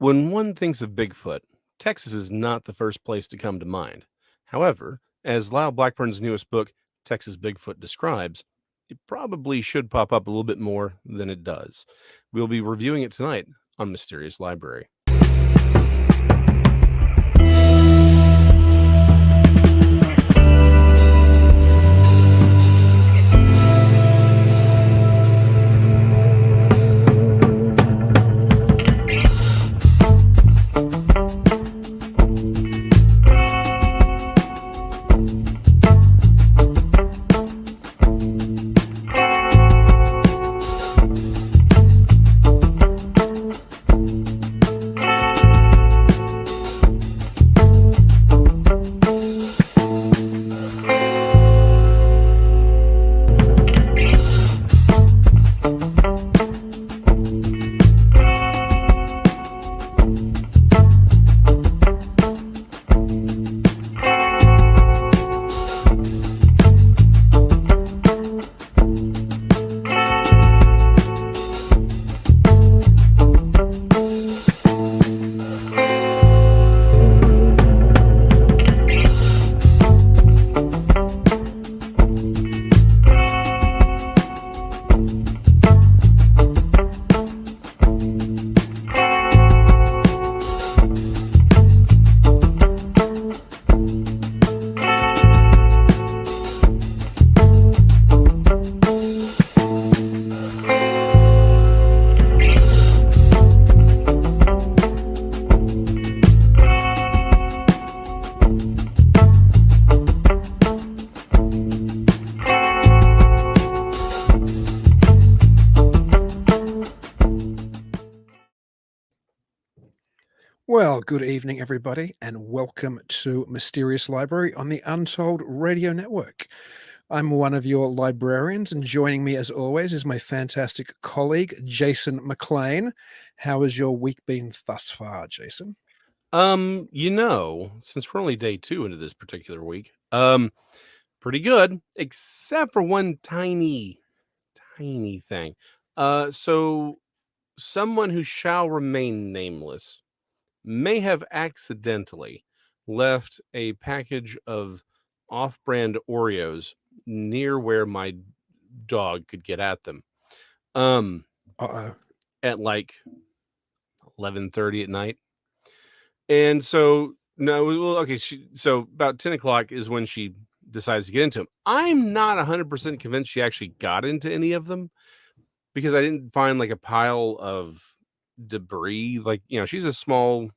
When one thinks of Bigfoot, Texas is not the first place to come to mind. However, as Lyle Blackburn's newest book, Texas Bigfoot, describes, it probably should pop up a little bit more than it does. We'll be reviewing it tonight on Mysterious Library. Well, good evening, everybody, and welcome to Mysterious Library on the Untold Radio Network. I'm one of your librarians, and joining me, as always, is my fantastic colleague, Jason McLean. How has your week been thus far, Jason? Since we're only day 2 into this particular week, pretty good, except for one tiny thing. So someone who shall remain nameless may have accidentally left a package of off-brand Oreos near where my dog could get at them. At like 11:30 at night. And so so about 10 o'clock is when she decides to get into them. I'm not 100% convinced she actually got into any of them because I didn't find like a pile of debris. Like, she's a small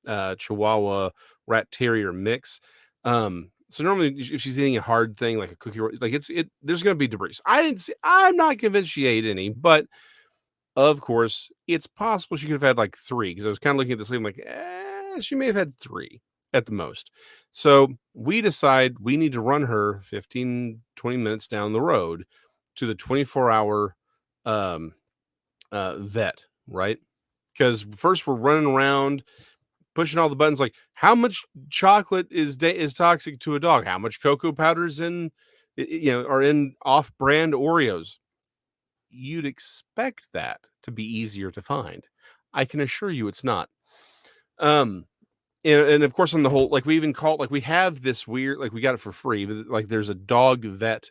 Chihuahua rat terrier mix. So normally if she's eating a hard thing like a cookie, like there's going to be debris. I'm not convinced she ate any, but of course it's possible she could have had like 3 because I was kind of looking at this thing like, she may have had 3 at the most. So we decide we need to run her 15, 20 minutes down the road to the 24-hour vet, right? Because first we're running around pushing all the buttons like how much chocolate is toxic to a dog, how much cocoa powders are in off-brand Oreos. You'd expect that to be easier to find. I can assure you it's not. And of course on the whole, like we even call, like we have this weird, like we got it for free, but like there's a dog vet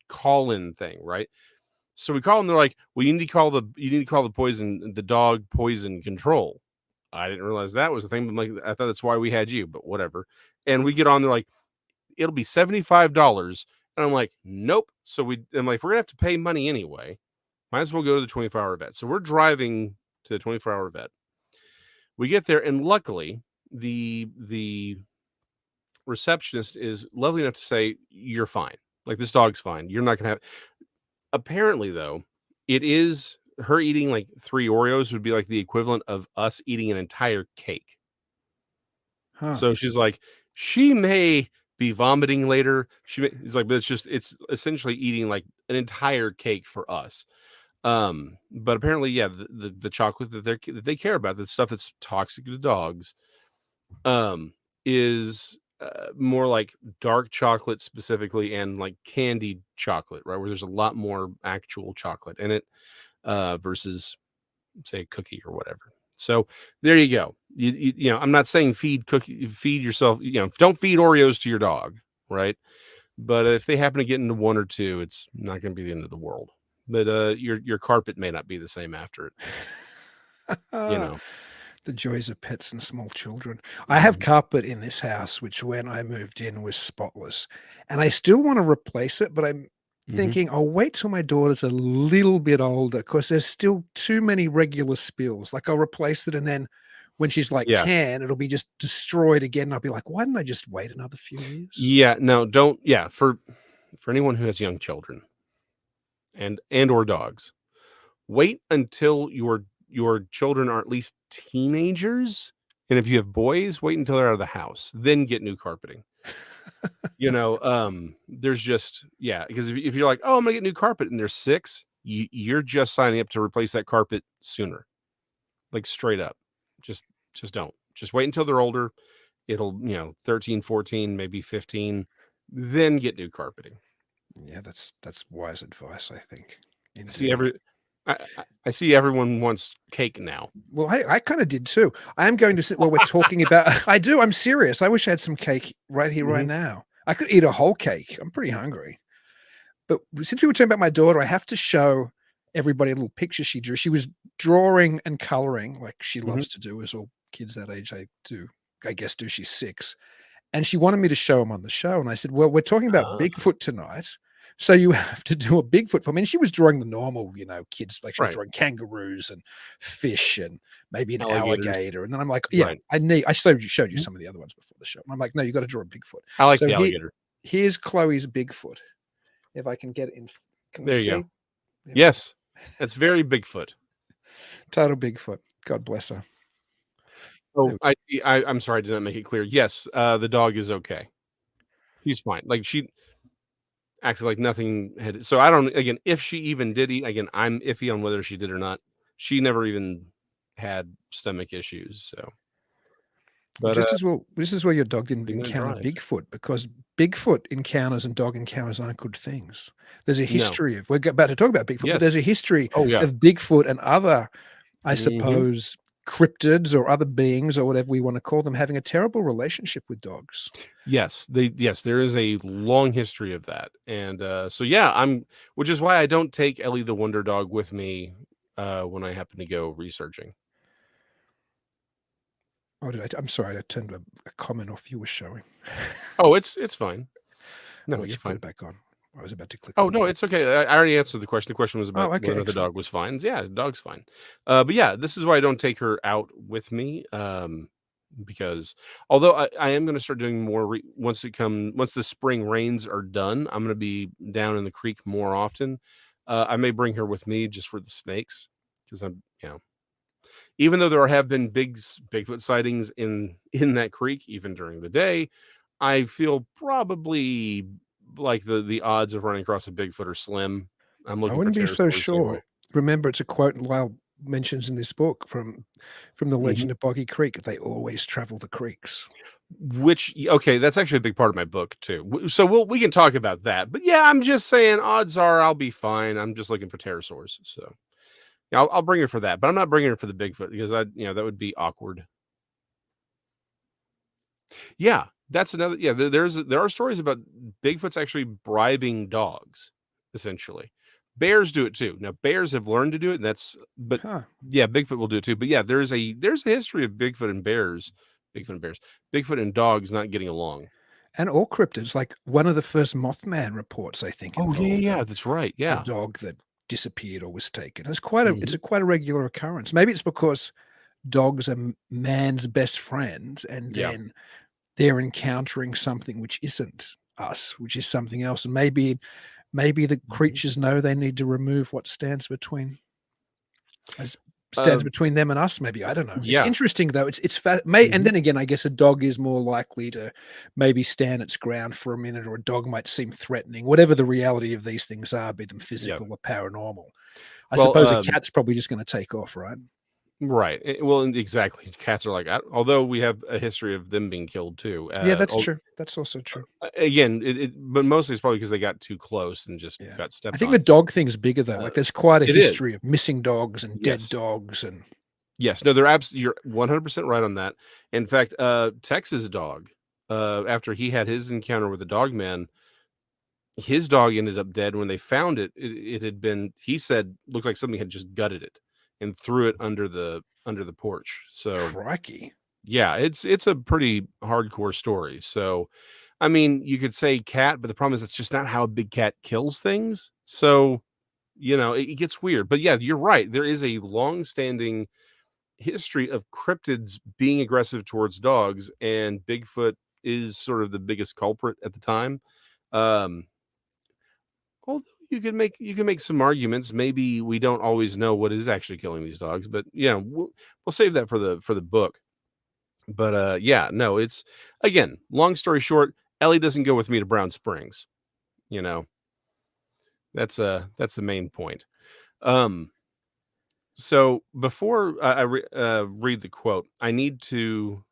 call-in thing, right? So we call them, they're like, well, you need to call the dog poison control. I didn't realize that was a thing, but like I thought that's why we had you, but whatever. And we get on there like, it'll be $75. And I'm like, nope. So I'm like, we're gonna have to pay money anyway. Might as well go to the 24-hour vet. So we're driving to the 24-hour vet. We get there, and luckily, the receptionist is lovely enough to say, you're fine. Like, this dog's fine. You're not gonna have. Apparently, though, it is her eating like 3 Oreos would be like the equivalent of us eating an entire cake. Huh. So she's like, she may be vomiting later. It's like, but it's essentially eating like an entire cake for us. But apparently, yeah, the chocolate that they care about, the stuff that's toxic to dogs, is more like dark chocolate specifically, and like candied chocolate, right? Where there's a lot more actual chocolate in it, versus say a cookie or whatever. So there you go. I'm not saying feed yourself. Don't feed Oreos to your dog, right? But if they happen to get into one or two, it's not going to be the end of the world. But your carpet may not be the same after it. The joys of pets and small children. I have carpet in this house, which when I moved in was spotless. And I still want to replace it, but I'm thinking I'll wait till my daughter's a little bit older because there's still too many regular spills. Like I'll replace it and then when she's like 10, it'll be just destroyed again. And I'll be like, why didn't I just wait another few years? Yeah, no, don't. Yeah, for anyone who has young children and or dogs, wait until your children are at least teenagers. And if you have boys, wait until they're out of the house, then get new carpeting. There's just, because if you're like, oh, I'm gonna get new carpet and they're 6, you're just signing up to replace that carpet sooner. Like straight up. Just don't. Just wait until they're older. It'll, 13, 14, maybe 15, then get new carpeting. Yeah, that's wise advice, I think. I see everyone wants cake now. Well, I kind of did too. I am going to sit while we're talking about. I do. I'm serious. I wish I had some cake right here, right now. I could eat a whole cake. I'm pretty hungry. But since we were talking about my daughter, I have to show everybody a little picture she drew. She was drawing and coloring like she loves to do, as all kids that age I guess do. She's 6. And she wanted me to show them on the show. And I said, well, we're talking about Bigfoot tonight. So you have to do a Bigfoot for me. And she was drawing the normal, kids, like she was drawing kangaroos and fish and maybe an alligator. And then I'm like, I showed you some of the other ones before the show. And I'm like, no, you got to draw a Bigfoot. I like the alligator. Here's Chloe's Bigfoot. If I can get it in. There you go. Yes. That's very Bigfoot. Total Bigfoot. God bless her. Oh, I'm sorry, I did not make it clear. Yes, the dog is okay. She's fine. Like she acted like nothing had. So I don't. Again, if she even did eat, again, I'm iffy on whether she did or not. She never even had stomach issues. So, but this is where your dog didn't encounter Bigfoot, because Bigfoot encounters and dog encounters aren't good things. There's a history of. We're about to talk about Bigfoot, but there's a history of Bigfoot and other, I suppose, cryptids or other beings or whatever we want to call them having a terrible relationship with dogs. Yes, there is a long history of that. And which is why I don't take Ellie the Wonder Dog with me when I happen to go researching. Oh, I'm sorry, I turned a comment off you were showing. Oh, it's fine. No, it's fine. Put it back on. I was about to click. Oh, no, it's okay. I already answered the question. The question was about whether the dog was fine. Yeah, the dog's fine. But yeah, this is why I don't take her out with me. Because although I am going to start doing more once the spring rains are done, I'm going to be down in the creek more often. I may bring her with me just for the snakes, because even though there have been Bigfoot sightings in that creek, even during the day, I feel probably like the odds of running across a Bigfoot are slim. I wouldn't be so sure. Anyway. Remember, it's a quote Lyle mentions in this book from the Legend of Boggy Creek. They always travel the creeks. Which, okay, that's actually a big part of my book too. So we can talk about that. But yeah, I'm just saying odds are I'll be fine. I'm just looking for pterosaurs. So yeah, I'll bring her for that, but I'm not bringing her for the Bigfoot, because that would be awkward. Yeah. That's another. Yeah, there are stories about Bigfoot's actually bribing dogs, essentially. Bears do it too. Now, bears have learned to do it, Bigfoot will do it too. But yeah, there's a history of Bigfoot and bears, Bigfoot and dogs not getting along, and all cryptids. Like one of the first Mothman reports, I think. Oh yeah, that's right. Yeah, a dog that disappeared or was taken. It's quite a regular occurrence. Maybe it's because dogs are man's best friends, and then they're encountering something which isn't us, which is something else. And maybe the creatures know they need to remove what stands between them and us. Maybe, I don't know. It's interesting though. And then again, I guess a dog is more likely to maybe stand its ground for a minute, or a dog might seem threatening, whatever the reality of these things are, be them physical or paranormal. I suppose a cat's probably just going to take off, right? Right. Well, exactly. Cats are like, although we have a history of them being killed too. Yeah, that's true. That's also true. Again, but mostly it's probably because they got too close and just got stepped on. I think the dog thing's bigger though. Like there's quite a history of missing dogs and dead dogs, and Yes, no, you're 100% right on that. In fact, Tex's dog, after he had his encounter with the dog man, his dog ended up dead. When they found it, it had been, he said, looked like something had just gutted it and threw it under the porch. So Crikey. yeah, it's a pretty hardcore story. So I mean, you could say cat, but the problem is it's just not how a big cat kills things. So it gets weird. But yeah, you're right. There is a long-standing history of cryptids being aggressive towards dogs, and Bigfoot is sort of the biggest culprit at the time. Um, although you can make some arguments. Maybe we don't always know what is actually killing these dogs, but we'll save that for the book. But yeah, no, it's, again, long story short, Ellie doesn't go with me to Brown Springs. You know, that's the main point. Um, so before I read the quote, I need to,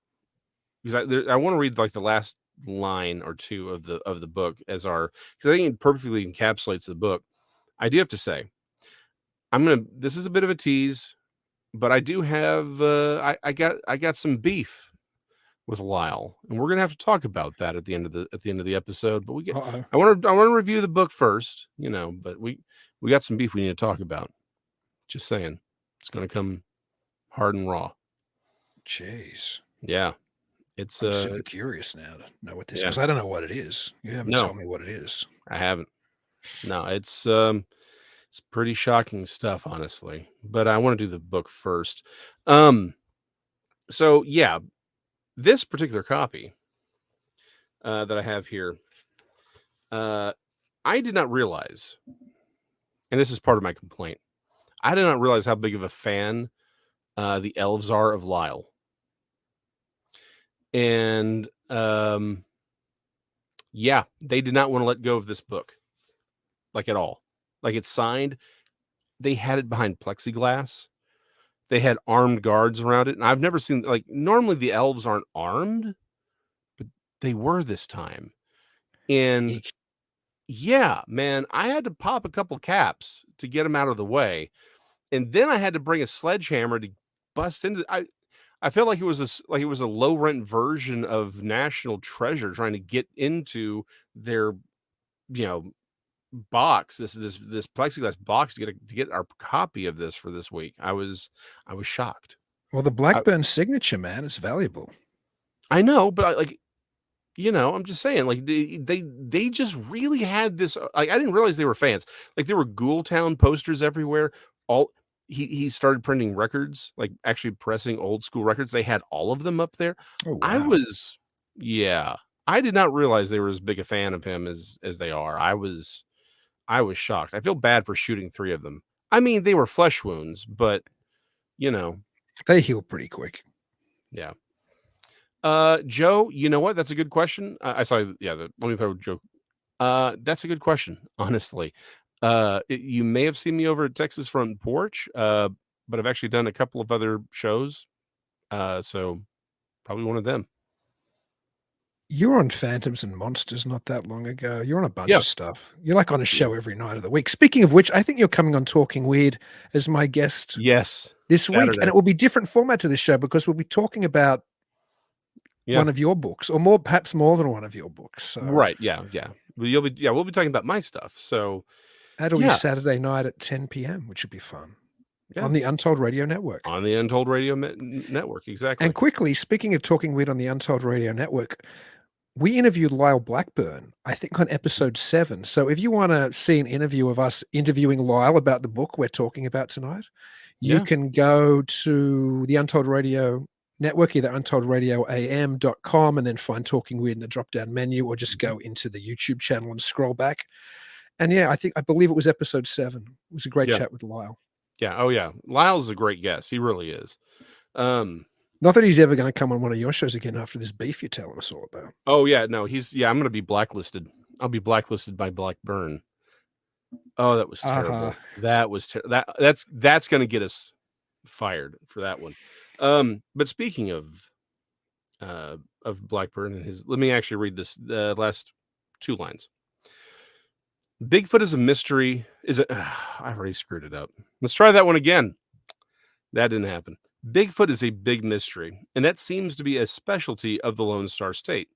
because I want to read like the last line or two of the book as our, because I think it perfectly encapsulates the book. I do have to say, this is a bit of a tease, but I do have I got some beef with Lyle, and we're gonna have to talk about that at the end of the episode. But Uh-oh. I want to review the book first, but we got some beef we need to talk about. Just saying, it's gonna come hard and raw. Jeez. Yeah, it's I'm super curious now to know what this, yeah, because I don't know what it is. You haven't no, told me what it is. I haven't. No, it's pretty shocking stuff, honestly. But I want to do the book first. Um, so yeah, this particular copy that I have here, uh, I did not realize, and this is part of my complaint. I did not realize how big of a fan the elves are of Lyle, and yeah, they did not want to let go of this book, like, at all. Like, it's signed. They had it behind plexiglass. They had armed guards around it, and I've never seen, like, normally the elves aren't armed, but they were this time. And Eek. yeah, man, I had to pop a couple caps to get them out of the way, and then I had to bring a sledgehammer to bust into. I felt like like it was a low rent version of National Treasure trying to get into their you know box, this plexiglass box to get our copy of this for this week. I was shocked. Well, the I, Blackburn signature, man, is valuable. I know, but I'm just saying, like, they just really had this. Like, I didn't realize they were fans. Like, there were Ghoul Town posters everywhere. All he started printing records, like actually pressing old school records. They had all of them up there. Oh, I wow. was, yeah, I did not realize they were as big a fan of him as they are. I was shocked. I feel bad for shooting 3 of them. I mean, they were flesh wounds, but you know, They heal pretty quick. yeah. Joe, you know what? That's a good question. I saw, yeah. Let me throw Joe. That's a good question, honestly. You may have seen me over at Texas Front Porch, but I've actually done a couple of other shows. So probably one of them. You were on Phantoms and Monsters not that long ago. You're on a bunch Yeah. of stuff. You're like on a show every night of the week. Speaking of which, I think you're coming on Talking Weird as my guest Yes. this week, Saturday. and it will be different format to this show because we'll be talking about Yeah. one of your books, or more, perhaps more than one of your books. So Right. Yeah. Yeah. Well, we'll be talking about my stuff. So that'll be yeah. Saturday night at 10 p.m., which should be fun. Yeah. On the Untold Radio Network. On the Untold Radio Network. Exactly. And quickly, speaking of Talking Weird on the Untold Radio Network, we interviewed Lyle Blackburn, I think, on episode 7. So if you want to see an interview of us interviewing Lyle about the book we're talking about tonight, you Yeah. can go to the Untold Radio Network, either untoldradioam.com, and then find Talking Weird in the drop-down menu, or just go into the YouTube channel and scroll back. And yeah, I believe it was episode 7. It was a great Yeah. chat with Lyle. Yeah. Oh yeah. Lyle's a great guest. He really is. Not that he's ever going to come on one of your shows again after this beef you're telling us all about. Oh yeah, no, I'm gonna be blacklisted. I'll be blacklisted by Blackburn. Oh, that was terrible. That was that's gonna get us fired for that one. But speaking of Blackburn and his, let me actually read this last 2 lines. Bigfoot is a mystery. I've already screwed it up. Let's try that one again. That didn't happen. Bigfoot is a big mystery, and that seems to be a specialty of the Lone Star State.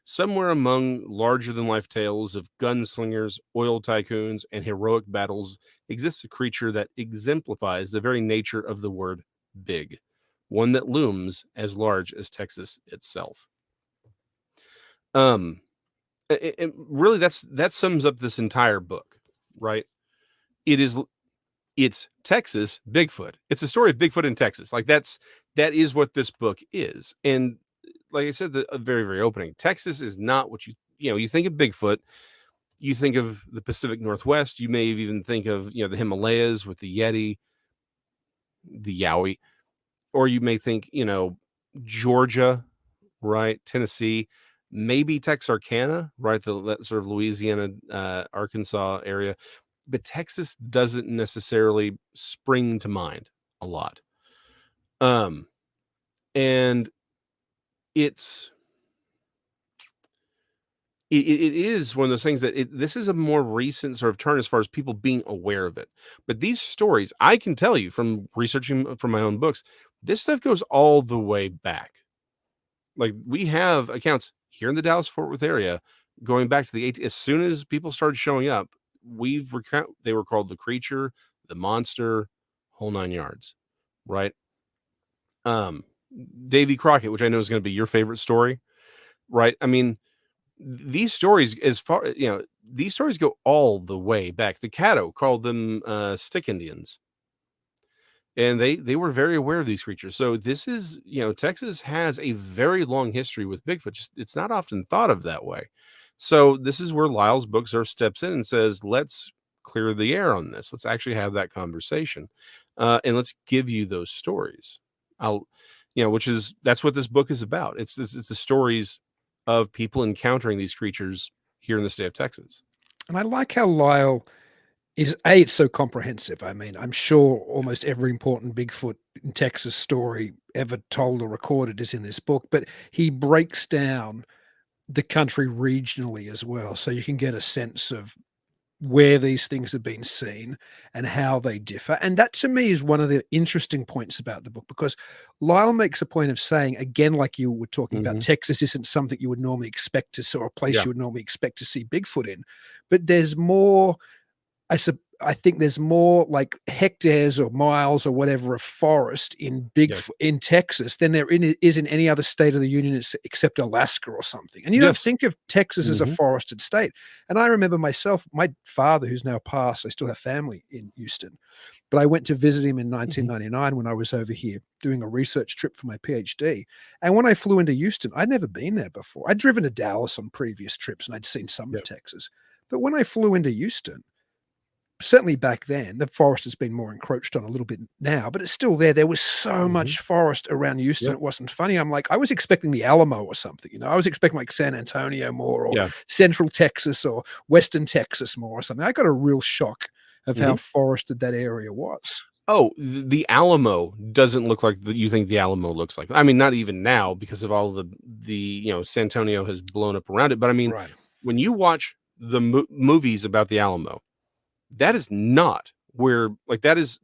Somewhere among larger than life tales of gunslingers, oil tycoons, and heroic battles exists a creature that exemplifies the very nature of the word big, one that looms as large as Texas itself. Um, really, that sums up this entire book, right? It is it's Texas Bigfoot. It's a story of Bigfoot in Texas. Like that is what this book is. And like I said, the very, very opening, Texas is not what you think of Bigfoot, you think of the Pacific Northwest, you may even think of, the Himalayas with the Yeti, the Yowie, or you may think, Georgia, right? Tennessee, maybe Texarkana, right? That sort of Louisiana, Arkansas area. But Texas doesn't necessarily spring to mind a lot. And it's it is one of those things that this is a more recent sort of turn as far as people being aware of it. But these stories, I can tell you from researching from my own books, this stuff goes all the way back. Like we have accounts here in the Dallas-Fort Worth area going back to the 18, as soon as people started showing up, they were called the creature, the monster, whole nine yards, right? Davy Crockett, which I know is going to be your favorite story, right? I mean, these stories, these stories go all the way back. The Caddo called them stick Indians, and they were very aware of these creatures. So this is, Texas has a very long history with Bigfoot. Just it's not often thought of that way. So this is where Lyle's book sort of steps in and says, let's clear the air on this. Let's actually have that conversation, and let's give you those stories. That's what this book is about. It's the stories of people encountering these creatures here in the state of Texas. And I like how Lyle is it's so comprehensive. I mean, I'm sure almost every important Bigfoot in Texas story ever told or recorded is in this book, but he breaks down the country regionally as well. So you can get a sense of where these things have been seen and how they differ. And that to me is one of the interesting points about the book, because Lyle makes a point of saying, again, like you were talking about, Texas isn't something you would normally expect to see, or a place you would normally expect to see Bigfoot in. But there's more, I think there's more like hectares or miles or whatever of forest in in Texas than there is in any other state of the union except Alaska or something. And you don't think of Texas as a forested state. And I remember myself, my father, who's now passed, I still have family in Houston, but I went to visit him in 1999 when I was over here doing a research trip for my PhD. And when I flew into Houston, I'd never been there before. I'd driven to Dallas on previous trips and I'd seen some of Texas. But when I flew into Houston, certainly back then, the forest has been more encroached on a little bit now, but it's still there. There was so much forest around Houston. It wasn't funny. I'm like, I was expecting the Alamo or something, I was expecting like San Antonio more, or Central Texas or Western Texas more or something. I got a real shock of how forested that area was. Oh, the Alamo doesn't look like you think the Alamo looks like. I mean, not even now because of all the San Antonio has blown up around it. But I mean, when you watch the movies about the Alamo, that is not where, like, that's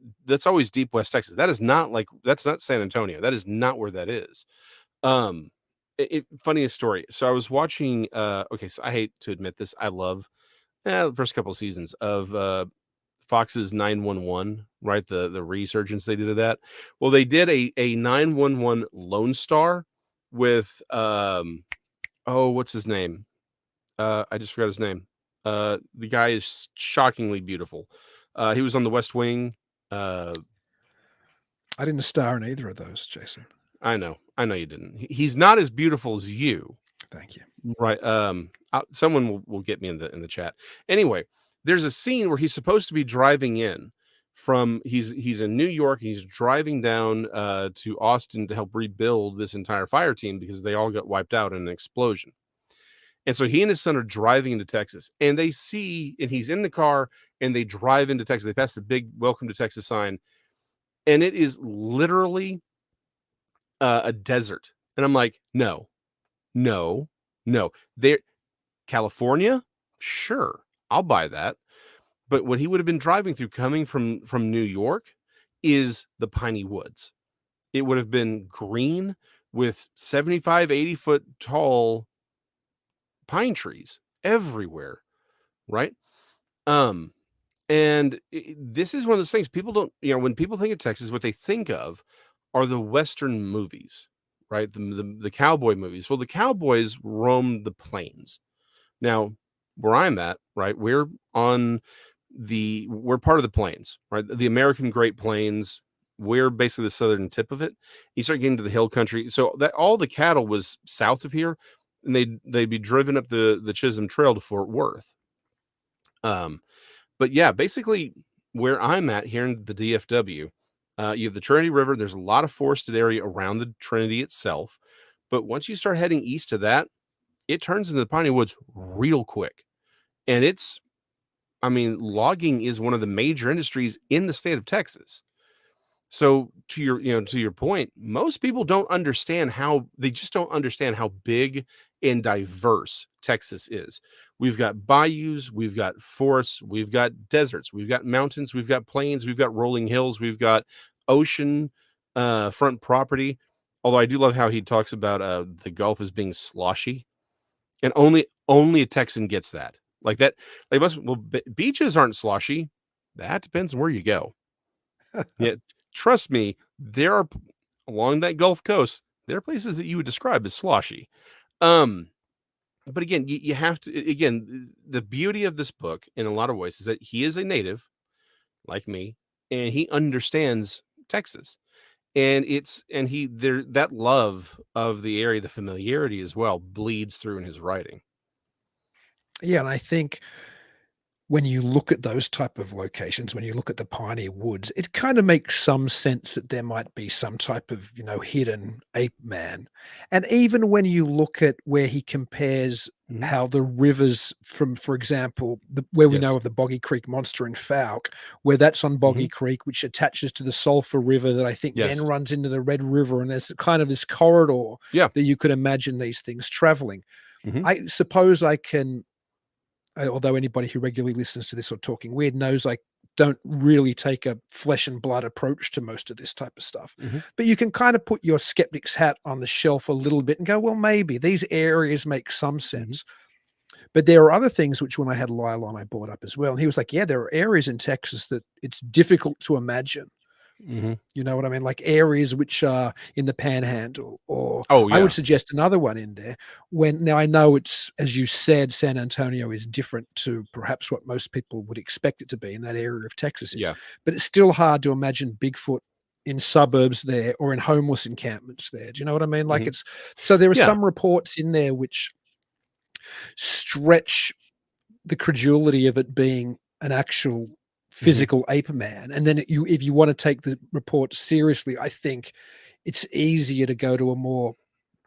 always deep West Texas. That is not that's not San Antonio. That is not where that is. Funniest story. So I was watching, okay, so I hate to admit this. I love the first couple of seasons of Fox's 911, right? The resurgence they did of that. Well, they did a 911 Lone Star with, what's his name? I just forgot his name. The guy is shockingly beautiful. He was on The West Wing. I didn't star in either of those, Jason. I know you didn't. He's not as beautiful as you. Thank you. Right. Someone will get me in the chat. Anyway, there's a scene where he's supposed to be driving in from he's in New York. He's driving down to Austin to help rebuild this entire fire team because they all got wiped out in an explosion. And so he and his son are driving into Texas, and and he's in the car, and they drive into Texas. They pass the big "Welcome to Texas" sign, and it is literally a desert. And I'm like, no. There, California, sure, I'll buy that. But what he would have been driving through, coming from New York, is the piney woods. it would have been green with 75, 80-foot tall pine trees everywhere, right? Um, and this is one of those things people don't, when people think of Texas, what they think of are the Western movies, right? The cowboy movies. Well, the cowboys roamed the plains. Now, where I'm at, right, we're part of the plains, right? The American Great Plains. We're basically the southern tip of it. You start getting to the hill country, so that all the cattle was south of here, and they'd be driven up the Chisholm Trail to Fort Worth. But yeah, basically where I'm at here in the DFW, you have the Trinity River. There's a lot of forested area around the Trinity itself, but once you start heading east of that, it turns into the piney woods real quick. And logging is one of the major industries in the state of Texas. So to your point, most people just don't understand how big and diverse Texas is. We've got bayous, we've got forests, we've got deserts, we've got mountains, we've got plains, we've got rolling hills, we've got ocean front property. Although I do love how he talks about the Gulf as being sloshy, and only a Texan gets that. Like that, beaches aren't sloshy. That depends on where you go. Yeah, trust me, there are along that Gulf Coast, there are places that you would describe as sloshy. But again, you have to, again, the beauty of this book in a lot of ways is that he is a native like me, and he understands Texas. And that love of the area, the familiarity as well, bleeds through in his writing. Yeah, and I think when you look at those type of locations, when you look at the piney woods, it kind of makes some sense that there might be some type of, hidden ape man. And even when you look at where he compares Mhm. how the rivers from, for example, where we know Yes. of the Boggy Creek monster in Fouke, where that's on Boggy Mhm. Creek, which attaches to the Sulphur River that I think then Yes. runs into the Red River, and there's kind of this corridor Yeah. that you could imagine these things traveling. Mhm. I suppose I can although anybody who regularly listens to this or Talking Weird knows I don't really take a flesh and blood approach to most of this type of stuff. Mhm. But you can kind of put your skeptic's hat on the shelf a little bit and go, well, maybe these areas make some Mhm. sense. But there are other things which, when I had Lyle on, I brought up as well. And he was like, yeah, there are areas in Texas that it's difficult to imagine. Mhm. You know what I mean? Like areas which are in the Panhandle, or Oh, I would yeah. suggest another one in there. Now I know it's, as you said, San Antonio is different to perhaps what most people would expect it to be, in that area of Texas is, Yeah. but it's still hard to imagine Bigfoot in suburbs there or in homeless encampments there. Do you know what I mean? Like Mhm. it's, so there are Yeah. some reports in there which stretch the credulity of it being an actual Mhm. physical ape man. And then if you want to take the report seriously, I think it's easier to go to a more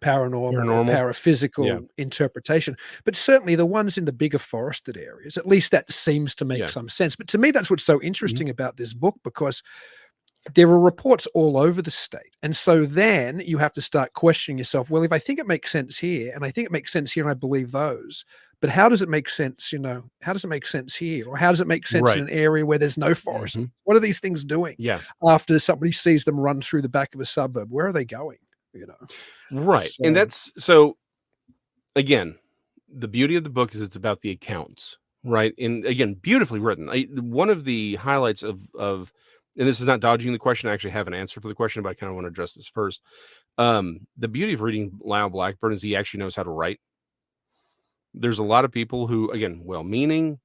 paranormal or Paranormal. Yeah. paraphysical interpretation. But certainly the ones in the bigger forested areas, at least that seems to make Yeah. some sense. But to me, that's what's so Mhm. interesting about this book, because there are reports all over the state. And so then you have to start questioning yourself, well, if I think it makes sense here, and I think it makes sense here, and I believe those, but how does it make sense, how does it make sense here? Or how does it make sense in Right. an area where there's no forest? Mhm. What are these things doing Yeah. after somebody sees them run through the back of a suburb? Where are they going? You know? Right. And So that's so again, the beauty of the book is it's about the accounts, right? And again, beautifully written. One of the highlights of and this is not dodging the question. I actually have an answer for the question, but I kind of want to address this first. The beauty of reading Lyle Blackburn is he actually knows how to write. There's a lot of people who, again, well-meaning,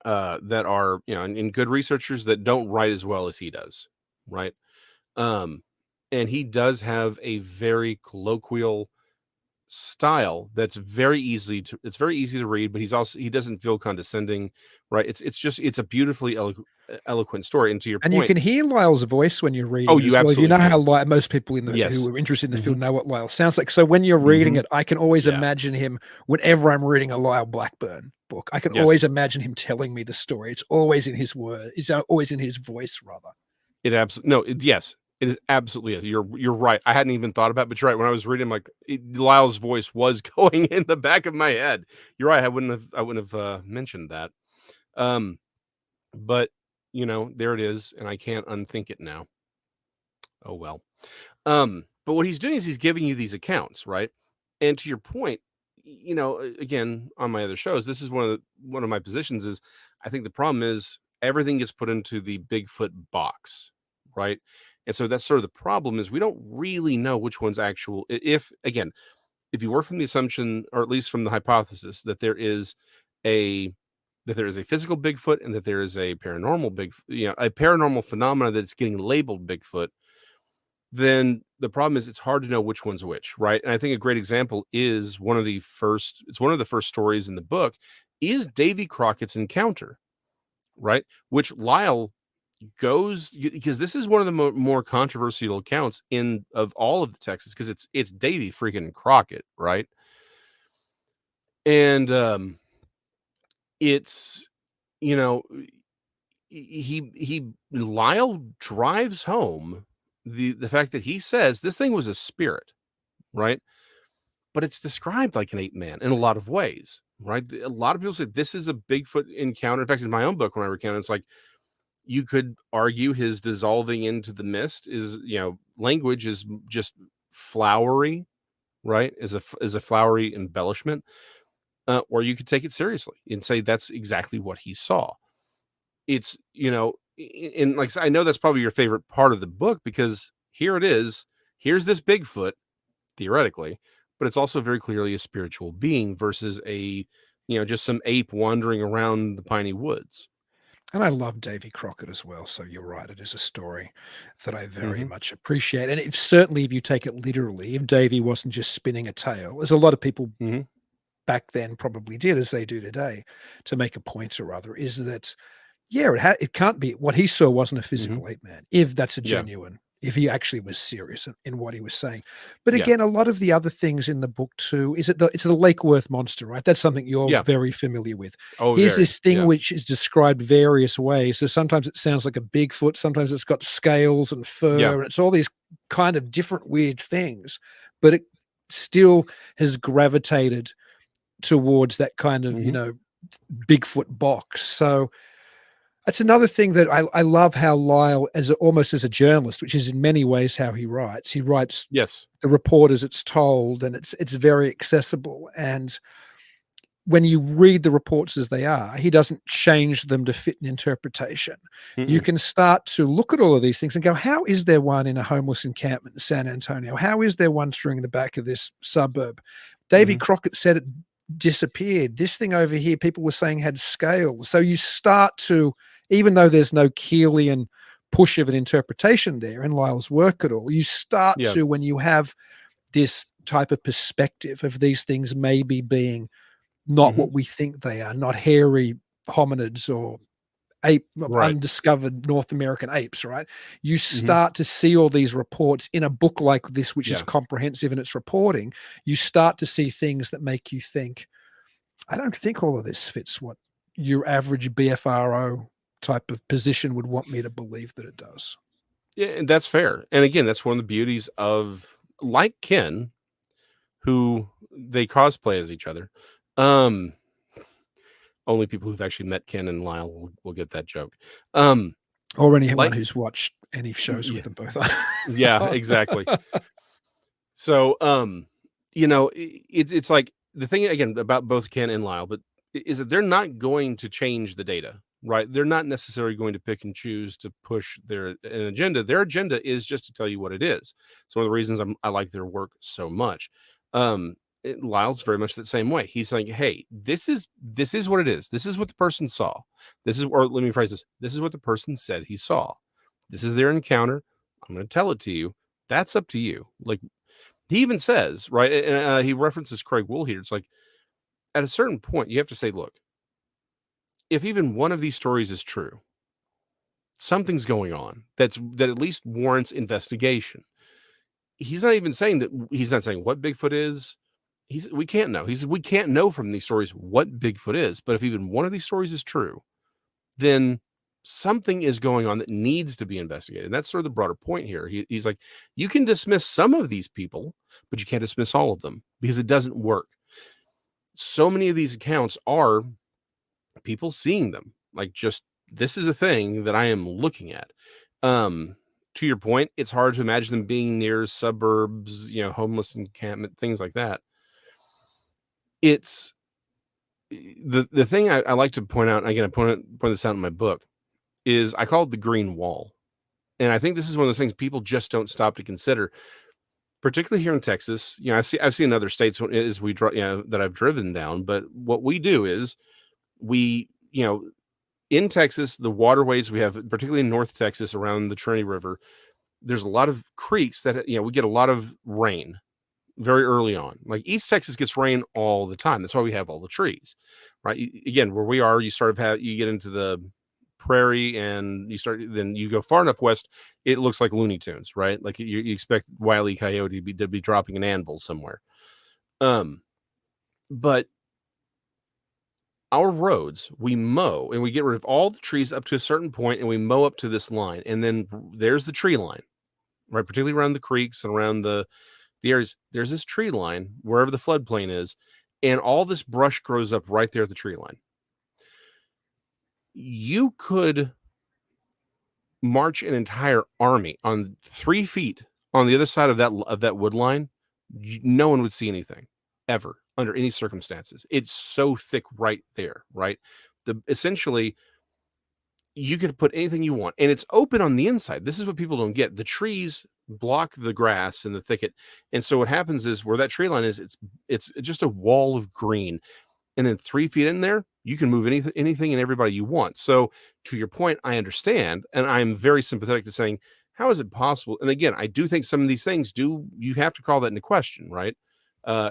that are, and good researchers that don't write as well as he does, right? Um, and he does have a very colloquial style that's it's very easy to read, but he doesn't feel condescending, right? It's a beautifully eloquent story. And to your and you point, can hear Lyle's voice when you're oh, reading it you as well. If you absolutely know how can. most people who Yes. are interested in the Hmm. field know what Lyle sounds like. So when you're reading Hmm. it, I can always Yeah. imagine him whenever I'm reading a Lyle Blackburn book. I can always Yes. imagine him telling me the story. It's always in his word. It's always in his voice, rather. It absolutely no. Yes, it is absolutely. You're right. I hadn't even thought about it, but you're right. When I was reading, like Lyle's voice was going in the back of my head. You're right. I wouldn't have mentioned that. Um, but there it is, and I can't unthink it now. Oh well. But what he's doing is he's giving you these accounts, right? And to your point, again, on my other shows, this is one of my positions is I think the problem is everything gets put into the Bigfoot box, right? And so that's sort of the problem is we don't really know which one's actual. If you work from the assumption, or at least from the hypothesis, a that there is a physical Bigfoot and that there is a paranormal a paranormal phenomena that's getting labeled Bigfoot, then the problem is it's hard to know which one's which, right? And I think a great example is one of the first stories in the book is Davy Crockett's encounter, right? Which Lyle goes because this is one of the more controversial accounts of all of the Texas because it's Davy freaking Crockett, right? And it's you know he Lyle drives home the fact that he says this thing was a spirit, right? But it's described like an ape man in a lot of ways, right? A lot of people say this is a Bigfoot encounter. In fact, in my own book, when I recount it, it's like you could argue his dissolving into the mist is, language is just flowery, right? Is a flowery embellishment, or you could take it seriously and say that's exactly what he saw. It's and like I said, I know that's probably your favorite part of the book because here it is. Here's this Bigfoot theoretically, but it's also very clearly a spiritual being versus just some ape wandering around the piney woods. And I love Davy Crockett as well, so you're right, it is a story that I very Hmm. much appreciate, and if you take it literally, if Davy wasn't just spinning a tale, as a lot of people Hmm. back then probably did, as they do today, to make a point or other, is that yeah, it can't be what he saw wasn't a Hmm. physical ape man, if that's a Yeah. genuine if he actually was serious in what he was saying. But Yeah. again, a lot of the other things in the book too, it's the Lake Worth monster, right? That's something you're Yeah. very familiar with. Oh, Here's very. this thing Yeah. which is described various ways. So sometimes it sounds like a Bigfoot, sometimes it's got scales and Yeah. fur, and it's all these kind of different weird things, but it still has gravitated towards that kind of, Hmm. Bigfoot box. So that's another thing that I love how Lyle, almost as a journalist, which is in many ways how he writes. He writes Yes. the report as it's told, and it's very accessible. And when you read the reports as they are, he doesn't change them to fit an interpretation. You Mm-mm. can start to look at all of these things and go, how is there one in a homeless encampment in San Antonio? How is there one through the back of this suburb? Davy Hmm. Crockett said it disappeared. This thing over here, people were saying had scales. So you start to, even though there's no Keelian push of an interpretation there in Lyle's work at all, you start Yeah. to, when you have this type of perspective of these things maybe being not Hmm. what we think they are, not hairy hominids or Right. undiscovered North American apes, right? You Hmm. start to see all these reports in a book like this, which is Yeah. comprehensive in its reporting. You start to see things that make you think, I don't think all of this fits what your average BFRO type of position would want me to believe that it does. Yeah, and that's fair. And again, that's one of the beauties of like Ken, who they cosplay as each other. Um, Only people who've actually met Ken and Lyle will get that joke. Um, Or anyone like who's watched any shows with yeah, them both. yeah, exactly. So, it's like the thing again about both Ken and Lyle, but is that they're not going to change the data, right? They're not necessarily going to pick and choose to push an agenda. Their agenda is just to tell you what it is. It's one of the reasons I like their work so much. Lyle's very much the same way. He's like, hey, this is what it is. This is what the person saw. Or let me phrase this. This is what the person said he saw. This is their encounter. I'm going to tell it to you. That's up to you. Like he even says, right, and he references Craig Woolheater. It's like at a certain point, you have to say, look, if even one of these stories is true, something's going on that at least warrants investigation. He's not saying what Bigfoot is. We can't know. We can't know from these stories what Bigfoot is. But if even one of these stories is true, then something is going on that needs to be investigated. And that's sort of the broader point here. He's like, you can dismiss some of these people, but you can't dismiss all of them because it doesn't work. So many of these accounts are people seeing them like just this is a thing that I am looking at. to your point, it's hard to imagine them being near suburbs, homeless encampment, things like that. It's the thing I like to point out, and again, I point this out in my book, is I call it the green wall. And I think this is one of those things people just don't stop to consider, particularly here in Texas. I've seen other states as we that I've driven down, but what we do is we, in Texas, the waterways we have, particularly in North Texas around the Trinity River, there's a lot of creeks that, we get a lot of rain very early on. Like East Texas gets rain all the time. That's why we have all the trees, right? Again, where we are, you get into the prairie and then you go far enough west, it looks like Looney Tunes, right? Like you expect Wile E. Coyote to be dropping an anvil somewhere. But our roads, we mow and we get rid of all the trees up to a certain point, and we mow up to this line, and then there's the tree line, right? Particularly around the creeks and around the areas, there's this tree line wherever the floodplain is, and all this brush grows up right there at the tree line. You could march an entire army on 3 feet on the other side of that wood line. No one would see anything ever under any circumstances. It's so thick right there, right? Essentially, you could put anything you want, and it's open on the inside. This is what people don't get. The trees block the grass in the thicket, and so what happens is where that tree line is, it's just a wall of green, and then 3 feet in there, you can move anything and everybody you want. So to your point, I understand, and I'm very sympathetic to saying, how is it possible? And again, I do think some of these things you have to call that into question, right?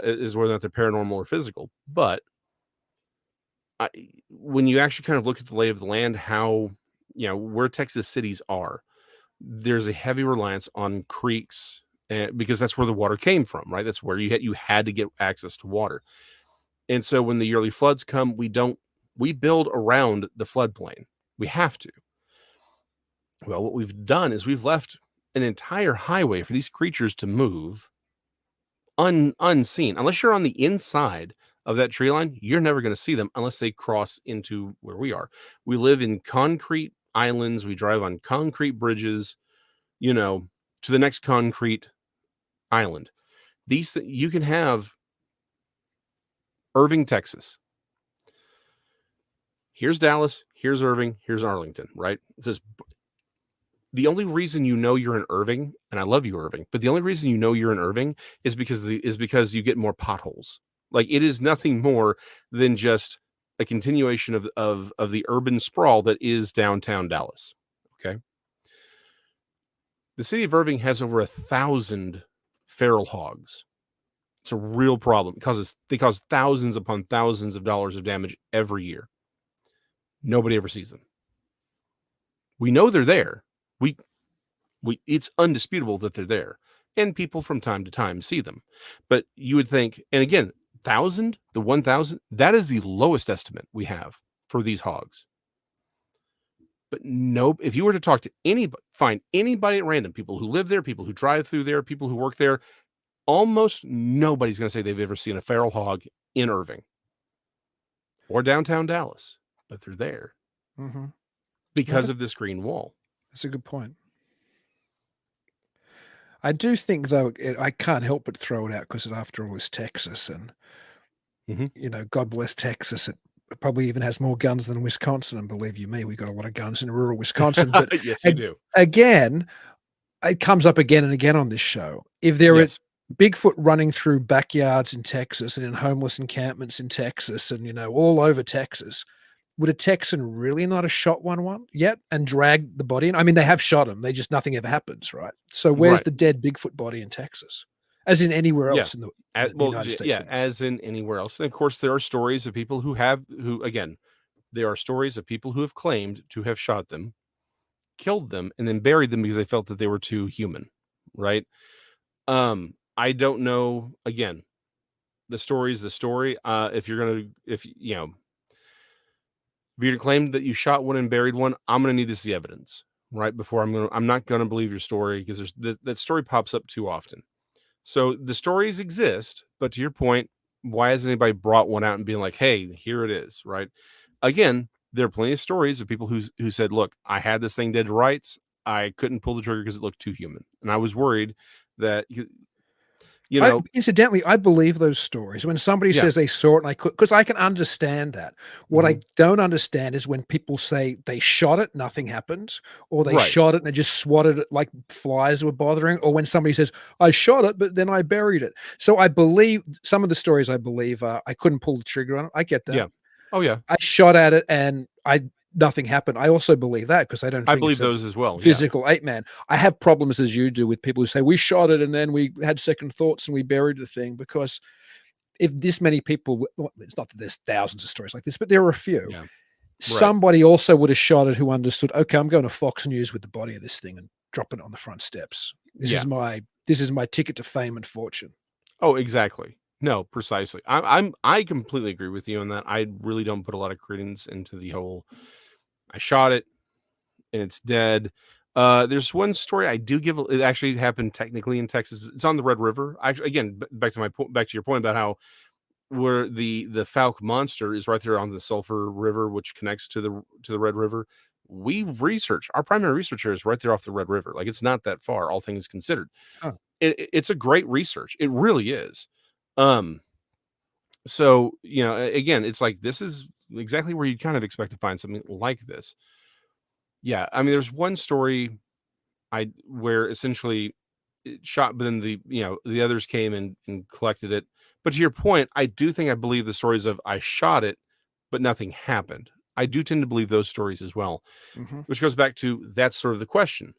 Is whether or not they're paranormal or physical. But when you actually kind of look at the lay of the land, how, where Texas cities are, there's a heavy reliance on creeks, because that's where the water came from, right? That's where you had to get access to water. And so when the yearly floods come, we build around the floodplain. We have to. Well, what we've done is we've left an entire highway for these creatures to move unseen. Unless you're on the inside of that tree line, you're never going to see them unless they cross into where we are. We live in concrete islands. We drive on concrete bridges, to the next concrete island. You can have Irving, Texas. Here's Dallas, here's Irving, here's Arlington, right? It says the only reason you're in Irving, and I love you, Irving, but the only reason you're in Irving is because you get more potholes. Like, it is nothing more than just a continuation of the urban sprawl that is downtown Dallas. Okay. The city of Irving has over 1,000 feral hogs. It's a real problem. They cause thousands upon thousands of dollars of damage every year. Nobody ever sees them. We know they're there. It's undisputable that they're there, and people from time to time see them. But you would think, and again, 1,000, the 1,000, that is the lowest estimate we have for these hogs. But nope, if you were to talk to anybody, find anybody at random, people who live there, people who drive through there, people who work there, almost nobody's going to say they've ever seen a feral hog in Irving or downtown Dallas, but they're there because of this green wall. That's a good point. I do think, though, I can't help but throw it out because, after all, it's Texas, and God bless Texas. It probably even has more guns than Wisconsin, and believe you me, we got a lot of guns in rural Wisconsin. But yes, you do. Again, it comes up again and again on this show. If there is Bigfoot running through backyards in Texas and in homeless encampments in Texas and, all over Texas, would a Texan really not have shot one yet and dragged the body in? I mean, they have shot him. Nothing ever happens, right? So where's the dead Bigfoot body in Texas? As in anywhere else in the United States? Yeah, as in anywhere else. And of course, there are stories of people there are stories of people who have claimed to have shot them, killed them, and then buried them because they felt that they were too human, right? I don't know. Again, the story is the story. If you're going to claim that you shot one and buried one, I'm going to need to see evidence, right? I'm not going to believe your story, because that story pops up too often. So the stories exist, but to your point, why hasn't anybody brought one out and being like, hey, here it is, right? Again, there are plenty of stories of people who said, look, I had this thing dead to rights. I couldn't pull the trigger because it looked too human, and I was worried that you know, Incidentally, I believe those stories. When somebody yeah, says they saw it and I could, because I can understand that. What mhm, I don't understand is when people say they shot it, nothing happened, or they right, shot it and they just swatted it like flies were bothering, or when somebody says, I shot it, but then I buried it. So I believe some of the stories I believe are I couldn't pull the trigger on it. I get that. yeah, oh yeah, I shot at it and I nothing happened. I also believe that because I don't I think believe it's a those as well. Yeah, physical ape man. I have problems as you do with people who say we shot it and then we had second thoughts and we buried the thing because if this many people, well, it's not that there's thousands of stories like this, but there are a few. yeah, right, Somebody also would have shot it who understood. Okay, I'm going to Fox News with the body of this thing and dropping it on the front steps. yeah. This is my ticket to fame and fortune. Oh, exactly. No, precisely. I completely agree with you on that. I really don't put a lot of credence into the whole I shot it and it's dead. There's one story I do give. It actually happened technically in Texas. It's on the Red River. Actually, again, back to my point, back to your point about how where the Falk monster is right there on the Sulphur River, which connects to the Red River. We research our primary research area is right there off the Red River. Like it's not that far, all things considered. Oh, It's a great research. It really is. Um, so again, it's like this is exactly where you kind of expect to find something like this. Yeah, I mean, there's one story I where essentially it shot, but then the others came and collected it. But to your point, I do think I believe the stories of I shot it, but nothing happened. I do tend to believe those stories as well, mhm. which goes back to that's sort of the question.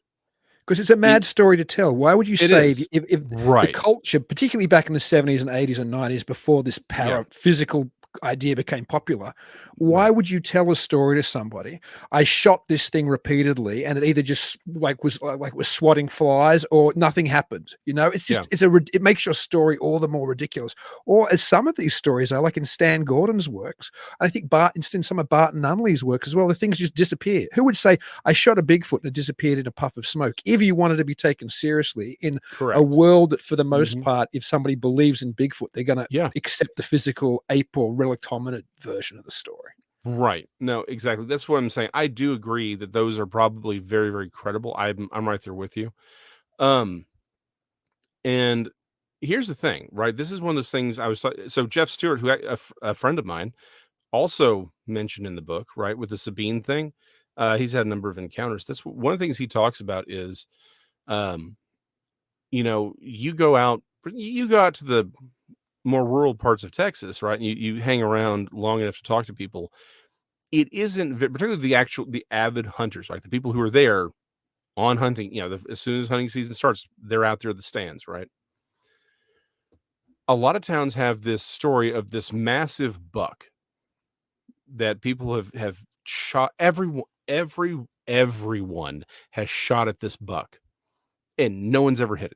'Cause it's a It mad story to tell. Why would you it say is if the right. culture, particularly back in the '70s and '80s and '90s before this Yeah, paraphysical idea became popular, why right. would you tell a story to somebody, "I shot this thing repeatedly, and it either just, was swatting flies or nothing happened," you know? It's Yeah, just it makes your story all the more ridiculous. Or as some of these stories are, like in Stan Gordon's works, I think in some of Bart and Nunley's work as well, the things just disappear. Who would say, I shot a Bigfoot and it disappeared in a puff of smoke. If you wanted to be taken seriously in a correct. world that, for the most Hmm. part, if somebody believes in Bigfoot, they're going to Yeah, accept the physical ape or relict hominid version of the story. right. No, exactly. That's what I'm saying. I do agree that those are probably very, very credible. I'm right there with you. Um, and here's the thing, right? This is one of those things so Jeff Stewart, a friend of mine, also mentioned in the book, right, with the Sabine thing. He's had a number of encounters. That's one of the things he talks about is, um, you go out to the more rural parts of Texas, right? And you hang around long enough to talk to people. It isn't particularly the avid hunters, like the people who are there on hunting. As soon as hunting season starts, they're out there at the stands, right? A lot of towns have this story of this massive buck that people have shot. Everyone has shot at this buck, and no one's ever hit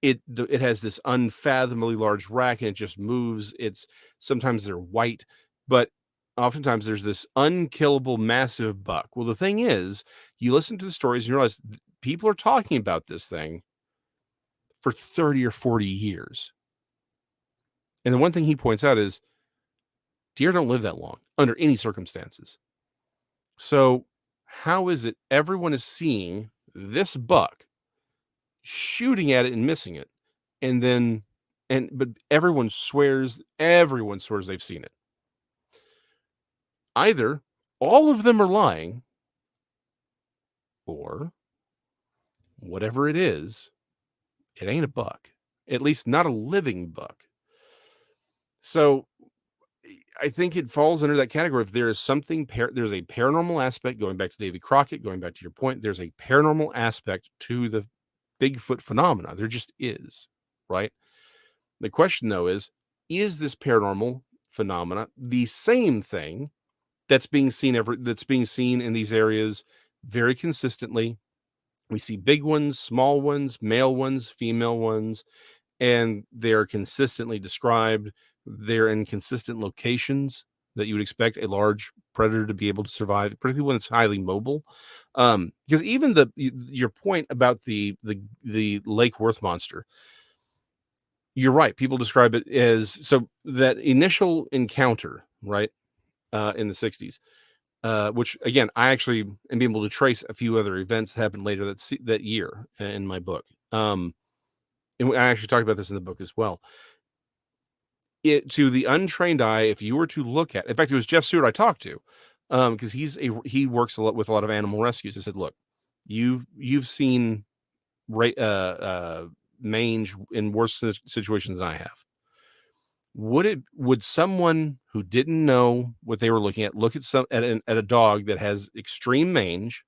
it. It has this unfathomably large rack, and it just moves. It's sometimes they're white, but oftentimes there's this unkillable massive buck. Well, the thing is, you listen to the stories and you realize people are talking about this thing for 30 or 40 years. And the one thing he points out is deer don't live that long under any circumstances. So, how is it everyone is seeing this buck shooting at it and missing it, and then but everyone swears they've seen it. Either all of them are lying, or whatever it ain't a buck. At least not a living buck. So I think it falls under that category. If there is there's a paranormal aspect, going back to David Crockett, going back to your point, there's a paranormal aspect to the Bigfoot phenomena. There just is, right? The question though is this paranormal phenomena the same thing that's being seen in these areas very consistently? We see big ones, small ones, male ones, female ones, and they're consistently described. They're in consistent locations that you would expect a large predator to be able to survive, particularly when it's highly mobile. Because even your point about the Lake Worth monster, you're right. People describe it as so that initial encounter, right, in the 60s. which again, I actually am able to trace a few other events that happened later that year in my book. And I actually talked about this in the book as well. It to the untrained eye, if you were to look at, in fact, it was Jeff Stewart I talked to, because he works with a lot of animal rescues. I said, look, you've seen mange in worse situations than I have. Would someone who didn't know what they were looking at look at a dog that has extreme mange,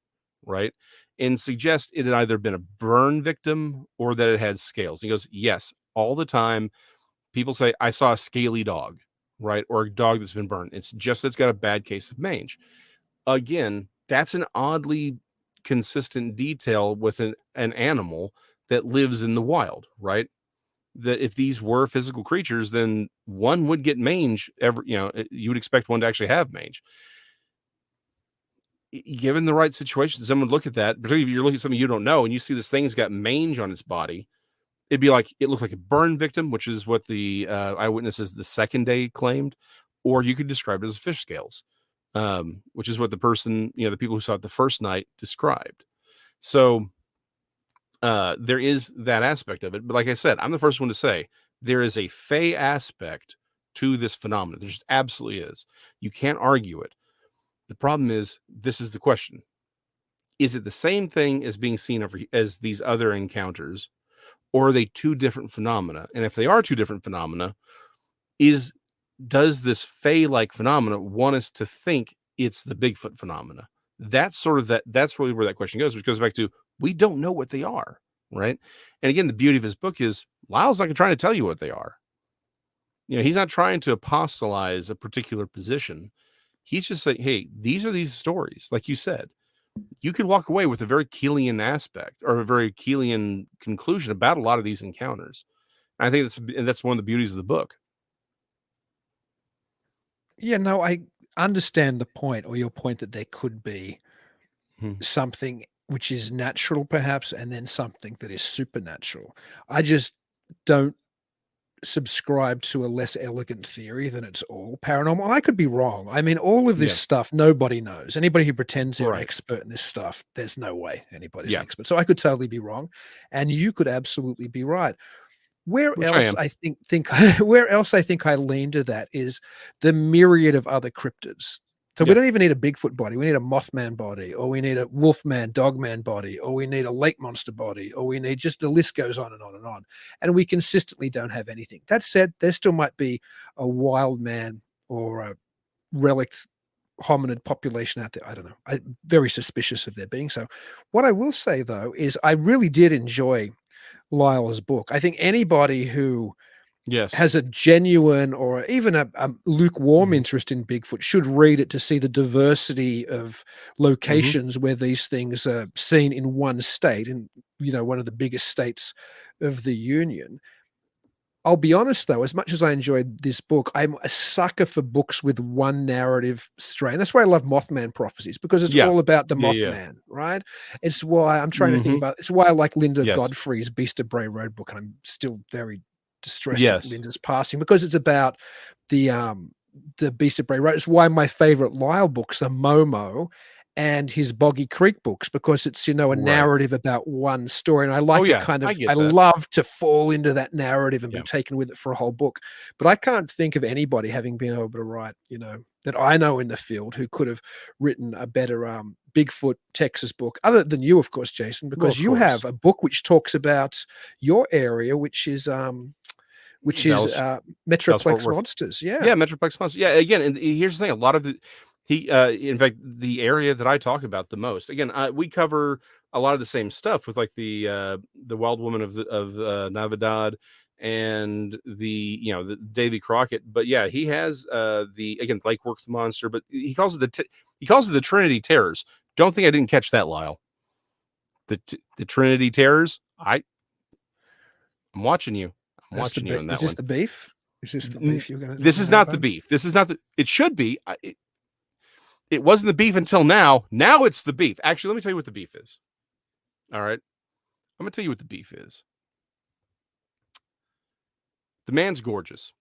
right, and suggest it had either been a burn victim or that it had scales? He goes, yes, all the time. People say, I saw a scaly dog, right, or a dog that's been burned. It's just it's got a bad case of mange. Again, that's an oddly consistent detail with an animal that lives in the wild, right? That if these were physical creatures, then one would get mange you would expect one to actually have mange. Given the right situation, someone would look at that, particularly if you're looking at something you don't know and you see this thing's got mange on its body. It'd be like, it looked like a burn victim, which is what the eyewitnesses the second day claimed, or you could describe it as fish scales, which is what the person, the people who saw it the first night described. So there is that aspect of it. But like I said, I'm the first one to say there is a fey aspect to this phenomenon. There just absolutely is. You can't argue it. The problem is, this is the question. Is it the same thing as being seen as these other encounters? Or are they two different phenomena? And if they are two different phenomena, does this fey-like phenomena want us to think it's the Bigfoot phenomena? That's really where that question goes, which goes back to, we don't know what they are, right? And again, the beauty of his book is Lyle's not trying to tell you what they are. He's not trying to apostolize a particular position. He's just saying, hey, these are these stories, like you said. You could walk away with a very Keelian aspect or a very Keelian conclusion about a lot of these encounters. And I think that's one of the beauties of the book. Yeah, no, I understand the point, or your point, that there could be something which is natural perhaps, and then something that is supernatural. I just don't subscribe to a less elegant theory than it's all paranormal. And I could be wrong. I mean, all of this Yeah. stuff, nobody knows. Anybody who pretends they're an Right. expert in this stuff, there's no way anybody's an Yeah. expert. So I could totally be wrong, and you could absolutely be right. Where Which I else am. I think where else I think I lean to that is the myriad of other cryptids. So we Yeah. don't even need a Bigfoot body. We need a Mothman body, or we need a Wolfman, Dogman body, or we need a lake monster body, or we need, just the list goes on and on and on. And we consistently don't have anything. That said, there still might be a wild man or a relic hominid population out there. I don't know. I'm very suspicious of there being so. What I will say though is I really did enjoy Lyle's book. I think anybody who Yes. has a genuine or even a lukewarm Mhm. interest in Bigfoot should read it to see the diversity of Mhm. locations where these things are seen in one state, in one of the biggest states of the union. I'll be honest though, as much as I enjoyed this book, I'm a sucker for books with one narrative strain. That's why I love Mothman Prophecies, because it's Yeah. all about the Yeah. Yeah. Mothman, right? It's why I'm trying to think Mhm. about it's why I like Linda Yes. Godfrey's Beast of Bray Road book, and I'm still very distressed at Yes. Linda's passing, because it's about the Beast of Bray Road. It's why my favorite Lyle books are Momo and his Boggy Creek books, because it's a Right. narrative about one story, and I Oh like it yeah. kind I of I get that. love to fall into that narrative and be Yeah. taken with it for a whole book. But I can't think of anybody having been able to write, that I know in the field, who could have written a better Bigfoot Texas book, other than you, of course, Jason, Well, because of you have course. a book which talks about your area, which is Dallas Fort Metroplex Worth. Monsters. Yeah. Yeah, Metroplex Plus. Yeah, again, and here's the thing: a lot of in fact, the area that I talk about the most. Again, we cover a lot of the same stuff with like the Wild Woman of Navidad and the Davy Crockett. But yeah, he has the again Lake Worth monster, but he calls it he calls it the Trinity Terrors. Don't think I didn't catch that, Lyle. The Trinity Terrors. I'm watching you. I'm That's watching you on is that this one. the beef? Is this the beef you're gonna This is have not the on? beef. This is not the. It should be. It wasn't the beef until now. Now it's the beef. Actually, let me tell you what the beef is. All right. I'm going to tell you what the beef is. The man's gorgeous.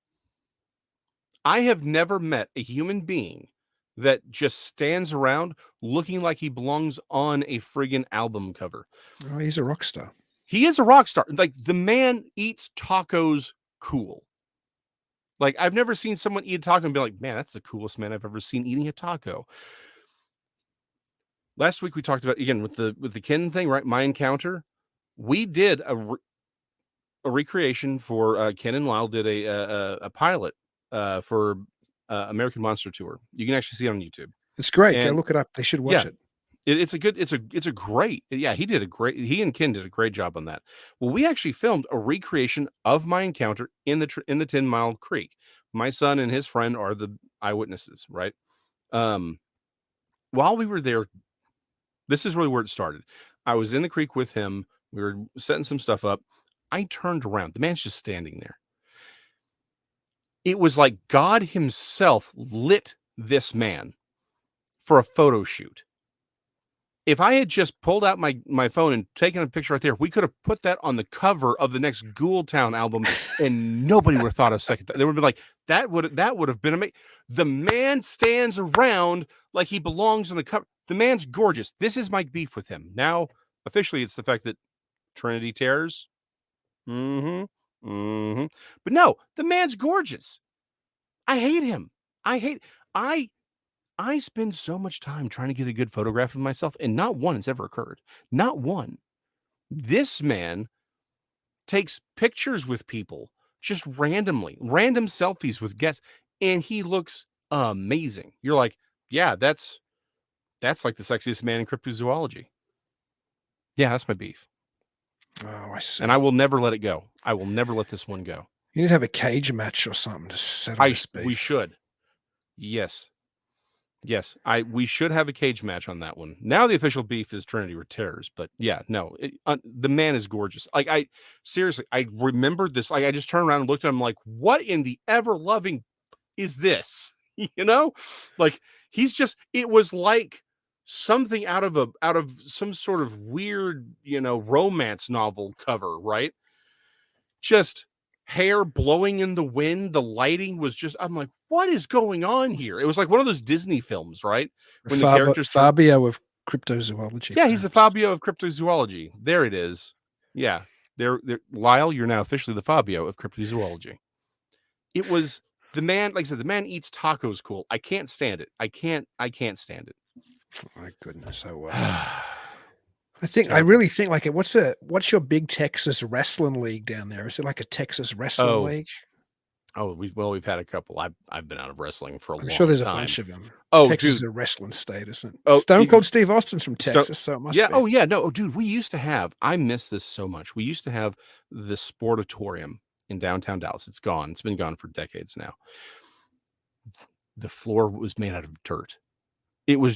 I have never met a human being that just stands around looking like he belongs on a friggin' album cover. Oh, he's a rock star. He is a rock star. Like, the man eats tacos cool. Like, I've never seen someone eat a taco and be like, man, that's the coolest man I've ever seen eating a taco. Last week we talked about, again, with the Ken thing, right? My encounter. We did a recreation for Ken and Lyle did a pilot for American Monster Tour. You can actually see it on YouTube. It's great. Go And look it up. They should watch it. It's a great, yeah, he and Ken did a great job on that. Well, we actually filmed a recreation of my encounter in the 10 Mile Creek. My son and his friend are the eyewitnesses, right? While we were there, this is really where it started. I was in the creek with him. We were setting some stuff up. I turned around. The man's just standing there. It was like God himself lit this man for a photo shoot. If I had just pulled out my phone and taken a picture right there, we could have put that on the cover of the next Ghoul Town album, and nobody would have thought of second. They would be like, that would have been amazing. The man stands around like he belongs on the cover. The man's gorgeous. This is my beef with him. Now, officially, it's the fact that Trinity tears. But no, the man's gorgeous. I hate him. I spend so much time trying to get a good photograph of myself, and not one has ever occurred. Not one. This man takes pictures with people just randomly, random selfies with guests, and he looks amazing. You're like, yeah, that's like the sexiest man in cryptozoology. Yeah, that's my beef. Oh, I see. And I will never let it go. I will never let this one go. You need to have a cage match or something to settle this beef. We should. Yes. We should have a cage match on that one. Now the official beef is Trinity Terrors, but yeah, no, the man is gorgeous. Like, I remembered this. Like, I just turned around and looked at him like, what in the ever loving is this? You know, like, it was like something out of some sort of weird, romance novel cover, right? Just hair blowing in the wind. The lighting was just, I'm like, what is going on here? It was like one of those Disney films, right? When the characters Fabio of cryptozoology. Yeah, he's the Fabio of cryptozoology. There it is. Yeah. There, Lyle, you're now officially the Fabio of cryptozoology. It was the man, like I said, the man eats tacos cool. I can't stand it. I can't stand it. Oh my goodness, oh well. I really think, like, what's your big Texas wrestling league down there? Is it like a Texas wrestling league? Oh, we've had a couple. I've been out of wrestling for a long time. I'm sure there's a bunch of them. Oh, Texas is a wrestling state, isn't it? Stone Cold Steve Austin's from Texas, so it must be. Oh yeah, no, dude, we used to have. I miss this so much. We used to have the Sportatorium in downtown Dallas. It's gone. It's been gone for decades now. The floor was made out of dirt. It was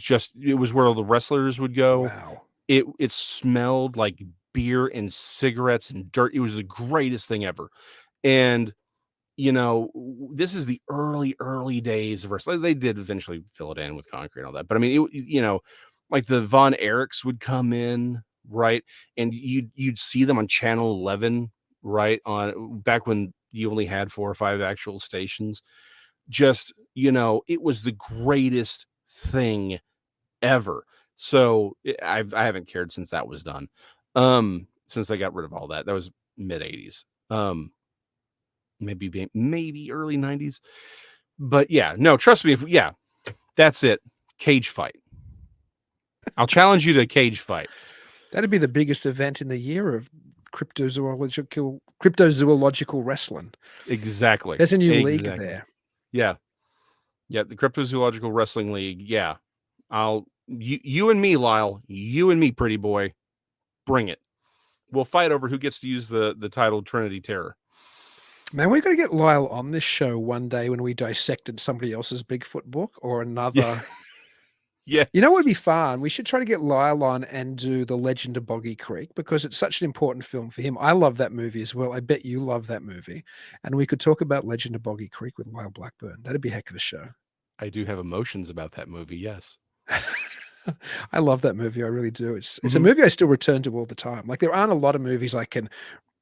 where all the wrestlers would go. Wow. It smelled like beer and cigarettes and dirt. It was the greatest thing ever. And this is the early days of wrestling. They did eventually fill it in with concrete and all that. But I mean, like the Von Erichs would come in, right? And you'd see them on Channel 11, right? On back when you only had 4 or 5 actual stations. Just, it was the greatest thing ever. So I haven't cared since that was done. Since I got rid of all that. That was mid 80s. Maybe early 90s. But yeah, no, trust me. That's it. Cage fight. I'll challenge you to a cage fight. That'd be the biggest event in the year of cryptozoological wrestling. Exactly. There's a new league there. Yeah. Yeah, the Cryptozoological Wrestling League. Yeah. You and me, Lyle. You and me, pretty boy. Bring it. We'll fight over who gets to use the title Trinity Terror. Man, we're going to get Lyle on this show one day when we dissected somebody else's Bigfoot book or another. Yeah. You know what would be fun? We should try to get Lyle on and do The Legend of Boggy Creek because it's such an important film for him. I love that movie as well. I bet you love that movie. And we could talk about Legend of Boggy Creek with Lyle Blackburn. That'd be a heck of a show. I do have emotions about that movie, yes. I love that movie. I really do. It's a movie I still return to all the time. Like, there aren't a lot of movies I can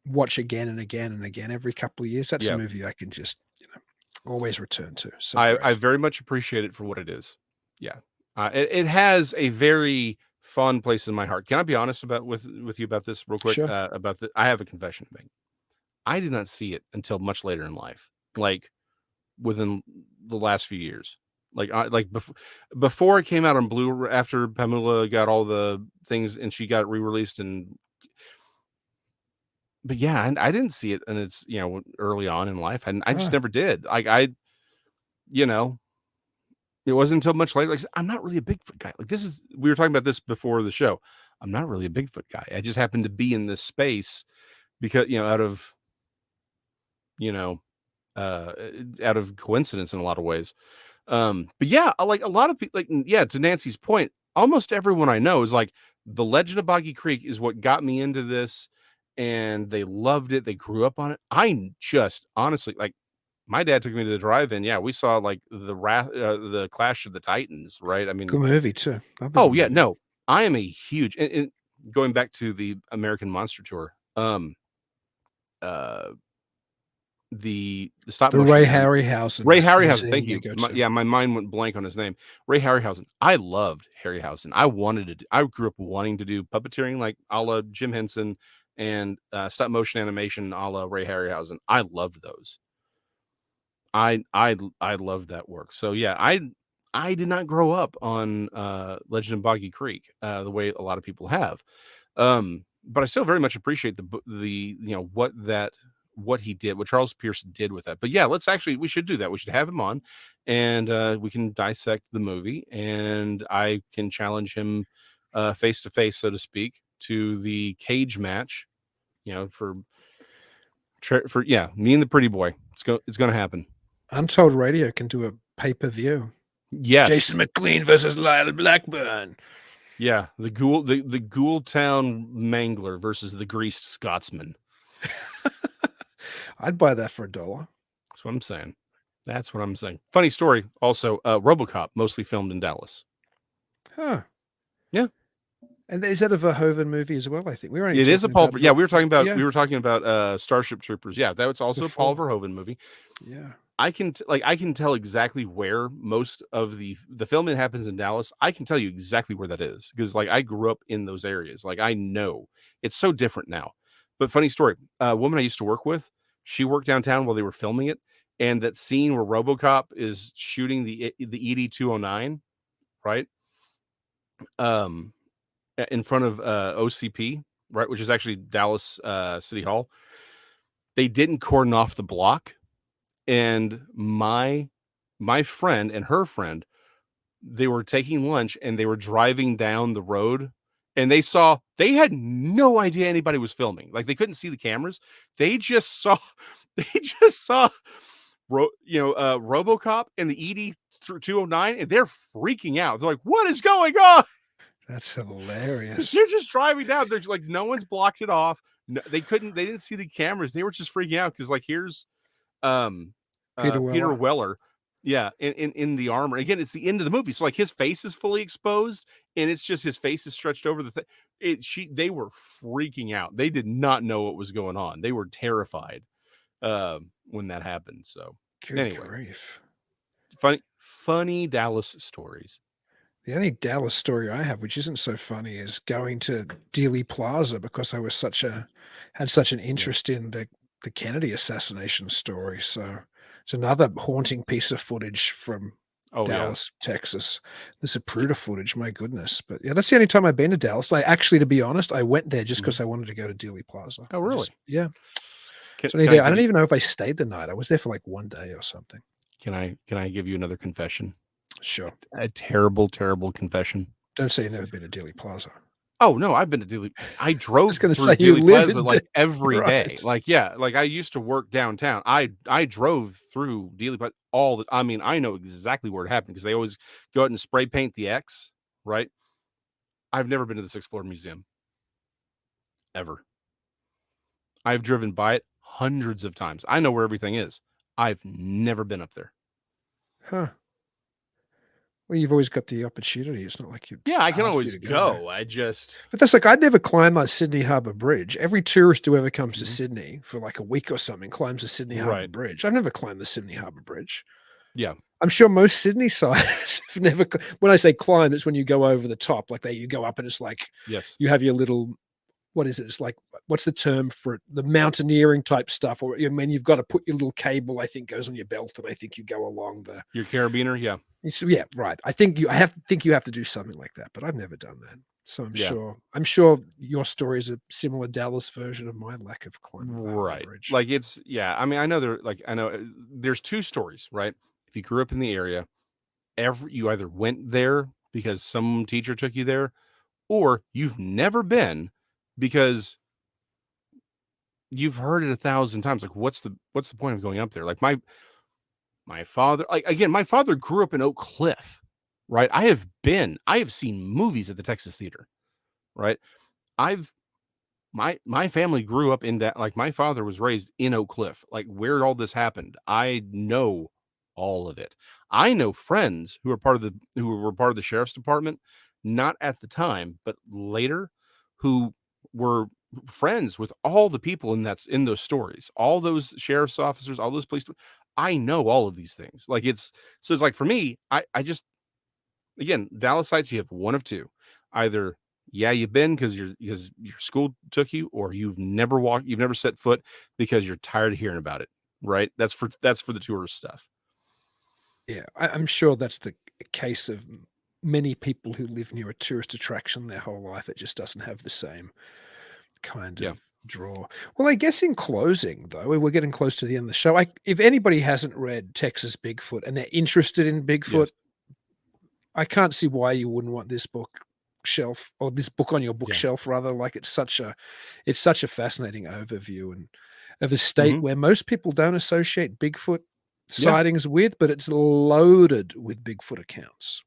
watch again and again and again every couple of years. That's a movie I can just, always return to. So I very much appreciate it for what it is. Yeah. It has a very fond place in my heart. Can I be honest with you about this real quick? Sure. I have a confession to make. I did not see it until much later in life, like within the last few years. Before it came out on Blu, after Pamela got all the things and she got re-released, but yeah, I didn't see it, and it's early on in life, and I just Ah, never did. You know, it wasn't until much later. Like I said, I'm not really a Bigfoot guy. Like we were talking about this before the show. I'm not really a Bigfoot guy. I just happened to be in this space because you know, uh, out of coincidence in a lot of ways. But yeah, like a lot of people, to Nancy's point, almost everyone I know is like, the Legend of Boggy Creek is what got me into this, and they loved it. They grew up on it. I just honestly, like, my dad took me to the drive-in. Yeah, we saw like the Clash of the Titans, right? I mean, good movie too. Love the oh good yeah, movie. no, I am a huge and going back to the American Monster Tour, uh, the stop The motion Ray man. Harryhausen Ray Harryhausen, museum thank they you. go to. My mind went blank on his name. Ray Harryhausen. I loved Harryhausen. I grew up wanting to do puppeteering like a la Jim Henson and stop motion animation a la Ray Harryhausen. I loved those. I loved that work. So yeah, I did not grow up on Legend of Boggy Creek the way a lot of people have. But I still very much appreciate the what he did, what Charles Pierce did with that. But yeah, we should do that. We should have him on, and we can dissect the movie, and I can challenge him face to face, so to speak, to the cage match. For me and the pretty boy. It's going to happen. Untold Radio can do a pay-per-view. Yes. Jason McLean versus Lyle Blackburn. Yeah, the Ghoultown Mangler versus the Greased Scotsman. I'd buy that for $1. That's what I'm saying. Funny story. Also, RoboCop, mostly filmed in Dallas. Huh. Yeah. And is that a Verhoeven movie as well? I think It is a Paul. Yeah, we were talking about yeah. we were talking about Starship Troopers. Yeah, that was also a Paul Verhoeven movie. Yeah. I can tell exactly where most of the filming happens in Dallas. I can tell you exactly where that is because I grew up in those areas. Like, I know it's so different now. But funny story, a woman I used to work with, she worked downtown while they were filming it, and that scene where RoboCop is shooting the ED-209, right? In front of OCP, right, which is actually Dallas City Hall. They didn't cordon off the block, and my friend and her friend, they were taking lunch and they were driving down the road, and they had no idea anybody was filming. Like, they couldn't see the cameras. They just saw RoboCop and the ED-209, and they're freaking out. They're like, "What is going on?" That's hilarious. They're just driving down. There's like, no one's blocked it off. No, they didn't see the cameras. They were just freaking out because, like, here's Peter Weller. Yeah, in the armor. Again, it's the end of the movie. So, like, his face is fully exposed, and it's just his face is stretched over the thing. They were freaking out. They did not know what was going on. They were terrified when that happened. So Good grief. Funny Dallas stories. The only Dallas story I have, which isn't so funny, is going to Dealey Plaza because I was had such an interest in the Kennedy assassination story. So it's another haunting piece of footage from Dallas, Texas. The Zapruder footage, my goodness. But yeah, that's the only time I've been to Dallas. To be honest, I went there just because I wanted to go to Dealey Plaza. Oh, really? Yeah. I don't even know if I stayed the night. I was there for like one day or something. Can I give you another confession? Sure. A terrible, terrible confession. Don't say you've never been to Dealey Plaza. Oh, no, I've been to Dealey. I drove through Dealey Plaza like every day. Right. Like, yeah, like I used to work downtown. I drove through Dealey Plaza I know exactly where it happened because they always go out and spray paint the X, right? I've never been to the 6th floor museum. Ever. I've driven by it hundreds of times. I know where everything is. I've never been up there. Huh. Well, you've always got the opportunity. It's not like you. Yeah, I can always go. But that's like, I'd never climb that Sydney Harbour Bridge. Every tourist who ever comes to Sydney for like a week or something climbs the Sydney Harbour Bridge. I've never climbed the Sydney Harbour Bridge. Yeah. I'm sure most Sydney siders have never. When I say climb, it's when you go over the top, like you go up and it's like Yes. you have your little. What is it? It's like, what's the term for it? The mountaineering type stuff, or I mean, you've got to put your little cable. I think goes on your belt, and I think you go along the. Your carabiner. Yeah. Yeah, right. I think you. I have to think you have to do something like that, but I've never done that. So I'm Yeah. sure. I'm sure your story is a similar Dallas version of my lack of climbing the Harbour Right. Bridge. Like it's, yeah. I mean, I know there's two stories, right? If you grew up in the area, you either went there because some teacher took you there, or you've never been because you've heard it 1,000 times. Like, what's the point of going up there? Like my father, like again, my father grew up in Oak Cliff, right? I have seen movies at the Texas Theater, right? I've my family grew up in that, like my father was raised in Oak Cliff, like where all this happened. I know all of it. I know friends who were part of the sheriff's department, not at the time, but later, who were friends with all the people in those stories, all those sheriff's officers, all those police. I know all of these things. Like it's like for me, I just, again, Dallasites, you have one of two. Either, yeah, you've been because your school took you, or you've never set foot because you're tired of hearing about it. Right? That's for the tourist stuff. Yeah, I'm sure that's the case of many people who live near a tourist attraction their whole life. It just doesn't have the same kind Yeah. of draw. Well, I guess in closing, though, we're getting close to the end of the show. If anybody hasn't read Texas Bigfoot and they're interested in Bigfoot, Yes. I can't see why you wouldn't want this book on your Yeah. bookshelf rather. Like it's such a fascinating overview and of a state Mhm. where most people don't associate Bigfoot Yeah. sightings with, but it's loaded with Bigfoot accounts.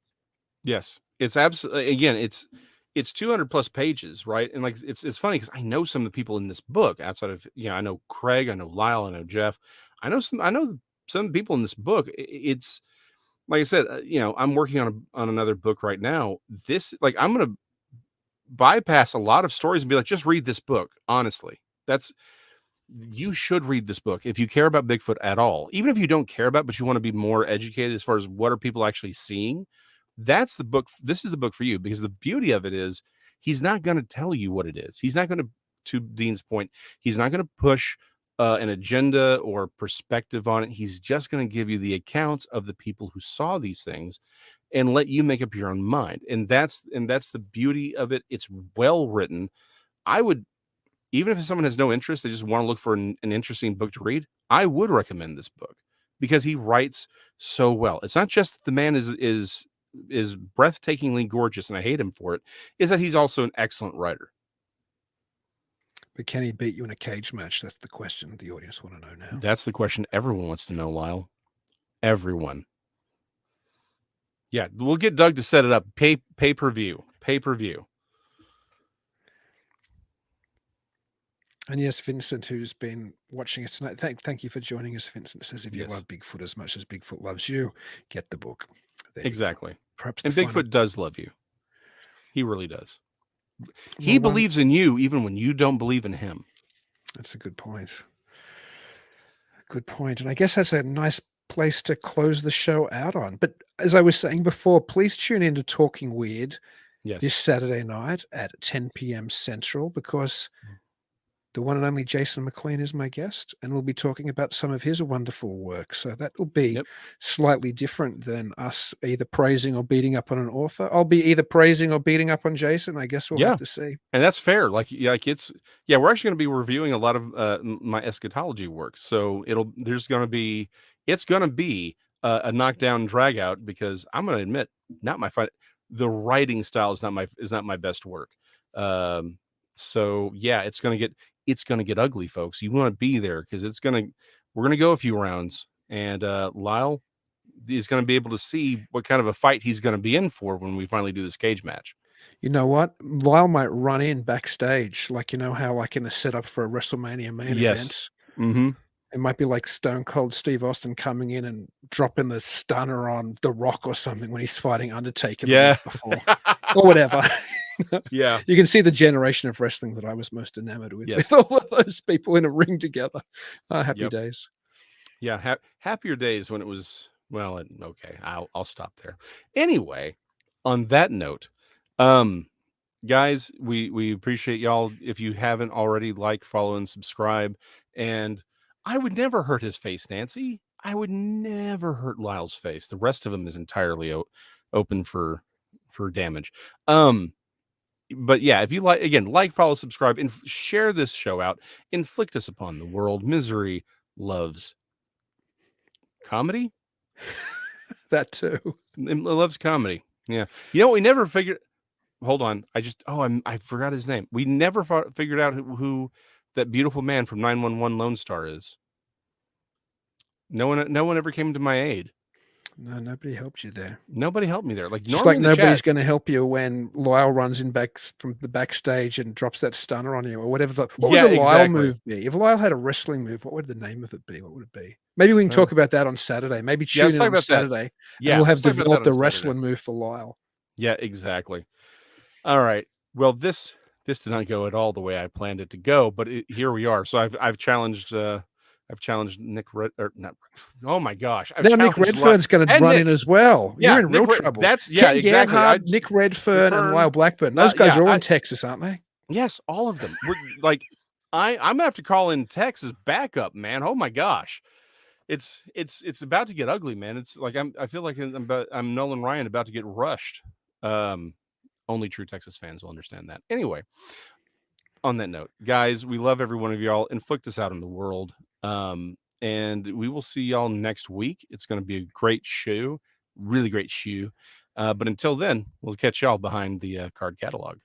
Yes. It's absolutely, again, it's 200 plus pages, right? And like it's funny because I know some of the people in this book outside of, I know Craig, I know Lyle, I know Jeff. I know some people in this book. It's like I said, I'm working on another book right now. This, like, I'm going to bypass a lot of stories and be like, just read this book. Honestly, you should read this book if you care about Bigfoot at all. Even if you don't care about, but you want to be more educated as far as what are people actually seeing. That's the book. This is the book for you, because the beauty of it is he's not going to tell you what it is. He's not going to Dean's point, he's not going to push an agenda or perspective on it. He's just going to give you the accounts of the people who saw these things and let you make up your own mind. And that's the beauty of it. It's well written. I would, even if someone has no interest, they just want to look for an interesting book to read, I would recommend this book because he writes so well. It's not just that the man is breathtakingly gorgeous and I hate him for it, is that he's also an excellent writer. But can he beat you in a cage match? That's the question the audience want to know now. That's the question everyone wants to know, Lyle. Everyone. Yeah, we'll get Doug to set it up. Pay-per-view. And yes, Vincent, who's been watching us tonight, thank you for joining us. Vincent says, if you Yes. love Bigfoot as much as Bigfoot loves you, get the book. Exactly. Perhaps and Bigfoot does love you. He really does. He Well, believes in you even when you don't believe in him. That's a good point. Good point. And I guess that's a nice place to close the show out on. But as I was saying before, please tune in to Talking Weird Yes. this Saturday night at 10 p.m. Central, because the one and only Jason McLean is my guest, and we'll be talking about some of his wonderful work. So that will be slightly different than us either praising or beating up on an author. I'll be either praising or beating up on Jason. I guess we'll have to see. And that's fair. We're actually going to be reviewing a lot of my eschatology work. So it's going to be a knockdown drag out, because I'm going to admit, the writing style is not my best work. So yeah, it's going to get ugly, folks. You want to be there, because we're going to go a few rounds, and Lyle is going to be able to see what kind of a fight he's going to be in for when we finally do this cage match. You know what? Lyle might run in backstage, like, you know how like in a setup for a WrestleMania main event. Mm-hmm. It might be like Stone Cold Steve Austin coming in and dropping the stunner on The Rock or something when he's fighting Undertaker the week before, or whatever. Yeah. You can see the generation of wrestling that I was most enamored with, with all of those people in a ring together. Happy days. Yeah. Happier days when it was Well, okay, I'll stop there. Anyway, on that note, guys, we appreciate y'all. If you haven't already, like, follow, and subscribe. And I would never hurt his face, Nancy. I would never hurt Lyle's face. The rest of him is entirely open for damage. But yeah, if you like, again, like, follow, subscribe, and share this show out. Inflict us upon the world. Misery loves comedy. That too. It loves comedy. Yeah. You know, we never figured. Hold on. I forgot his name. We never figured out who that beautiful man from 911 Lone Star is. No one ever came to my aid. No, nobody helped you there. Nobody helped me there. Like, Just normally like nobody's going to help you when Lyle runs in back from the backstage and drops that stunner on you or whatever. What would the Lyle move be? If Lyle had a wrestling move, what would the name of it be? What would it be? Maybe we can talk about that on Saturday. Maybe tune in on Saturday. Yeah, and we'll have developed a wrestling move for Lyle. Yeah, exactly. All right. Well, this did not go at all the way I planned it to go, but here we are. So I've challenged Nick Red, or not. Oh my gosh! Now Nick Redfern's going to run in as well. Yeah, you're in real trouble. That's Ken exactly. Gerhard, Nick Redfern, and Lyle Blackburn. Those guys are all in Texas, aren't they? Yes, all of them. We're like, I'm gonna have to call in Texas backup, man. Oh my gosh, it's about to get ugly, man. It's like I feel like I'm Nolan Ryan about to get rushed. Only true Texas fans will understand that. Anyway, on that note, guys, we love every one of y'all. Inflict us out in the world. And we will see y'all next week. It's going to be a great show, really great show. But until then, we'll catch y'all behind the card catalog.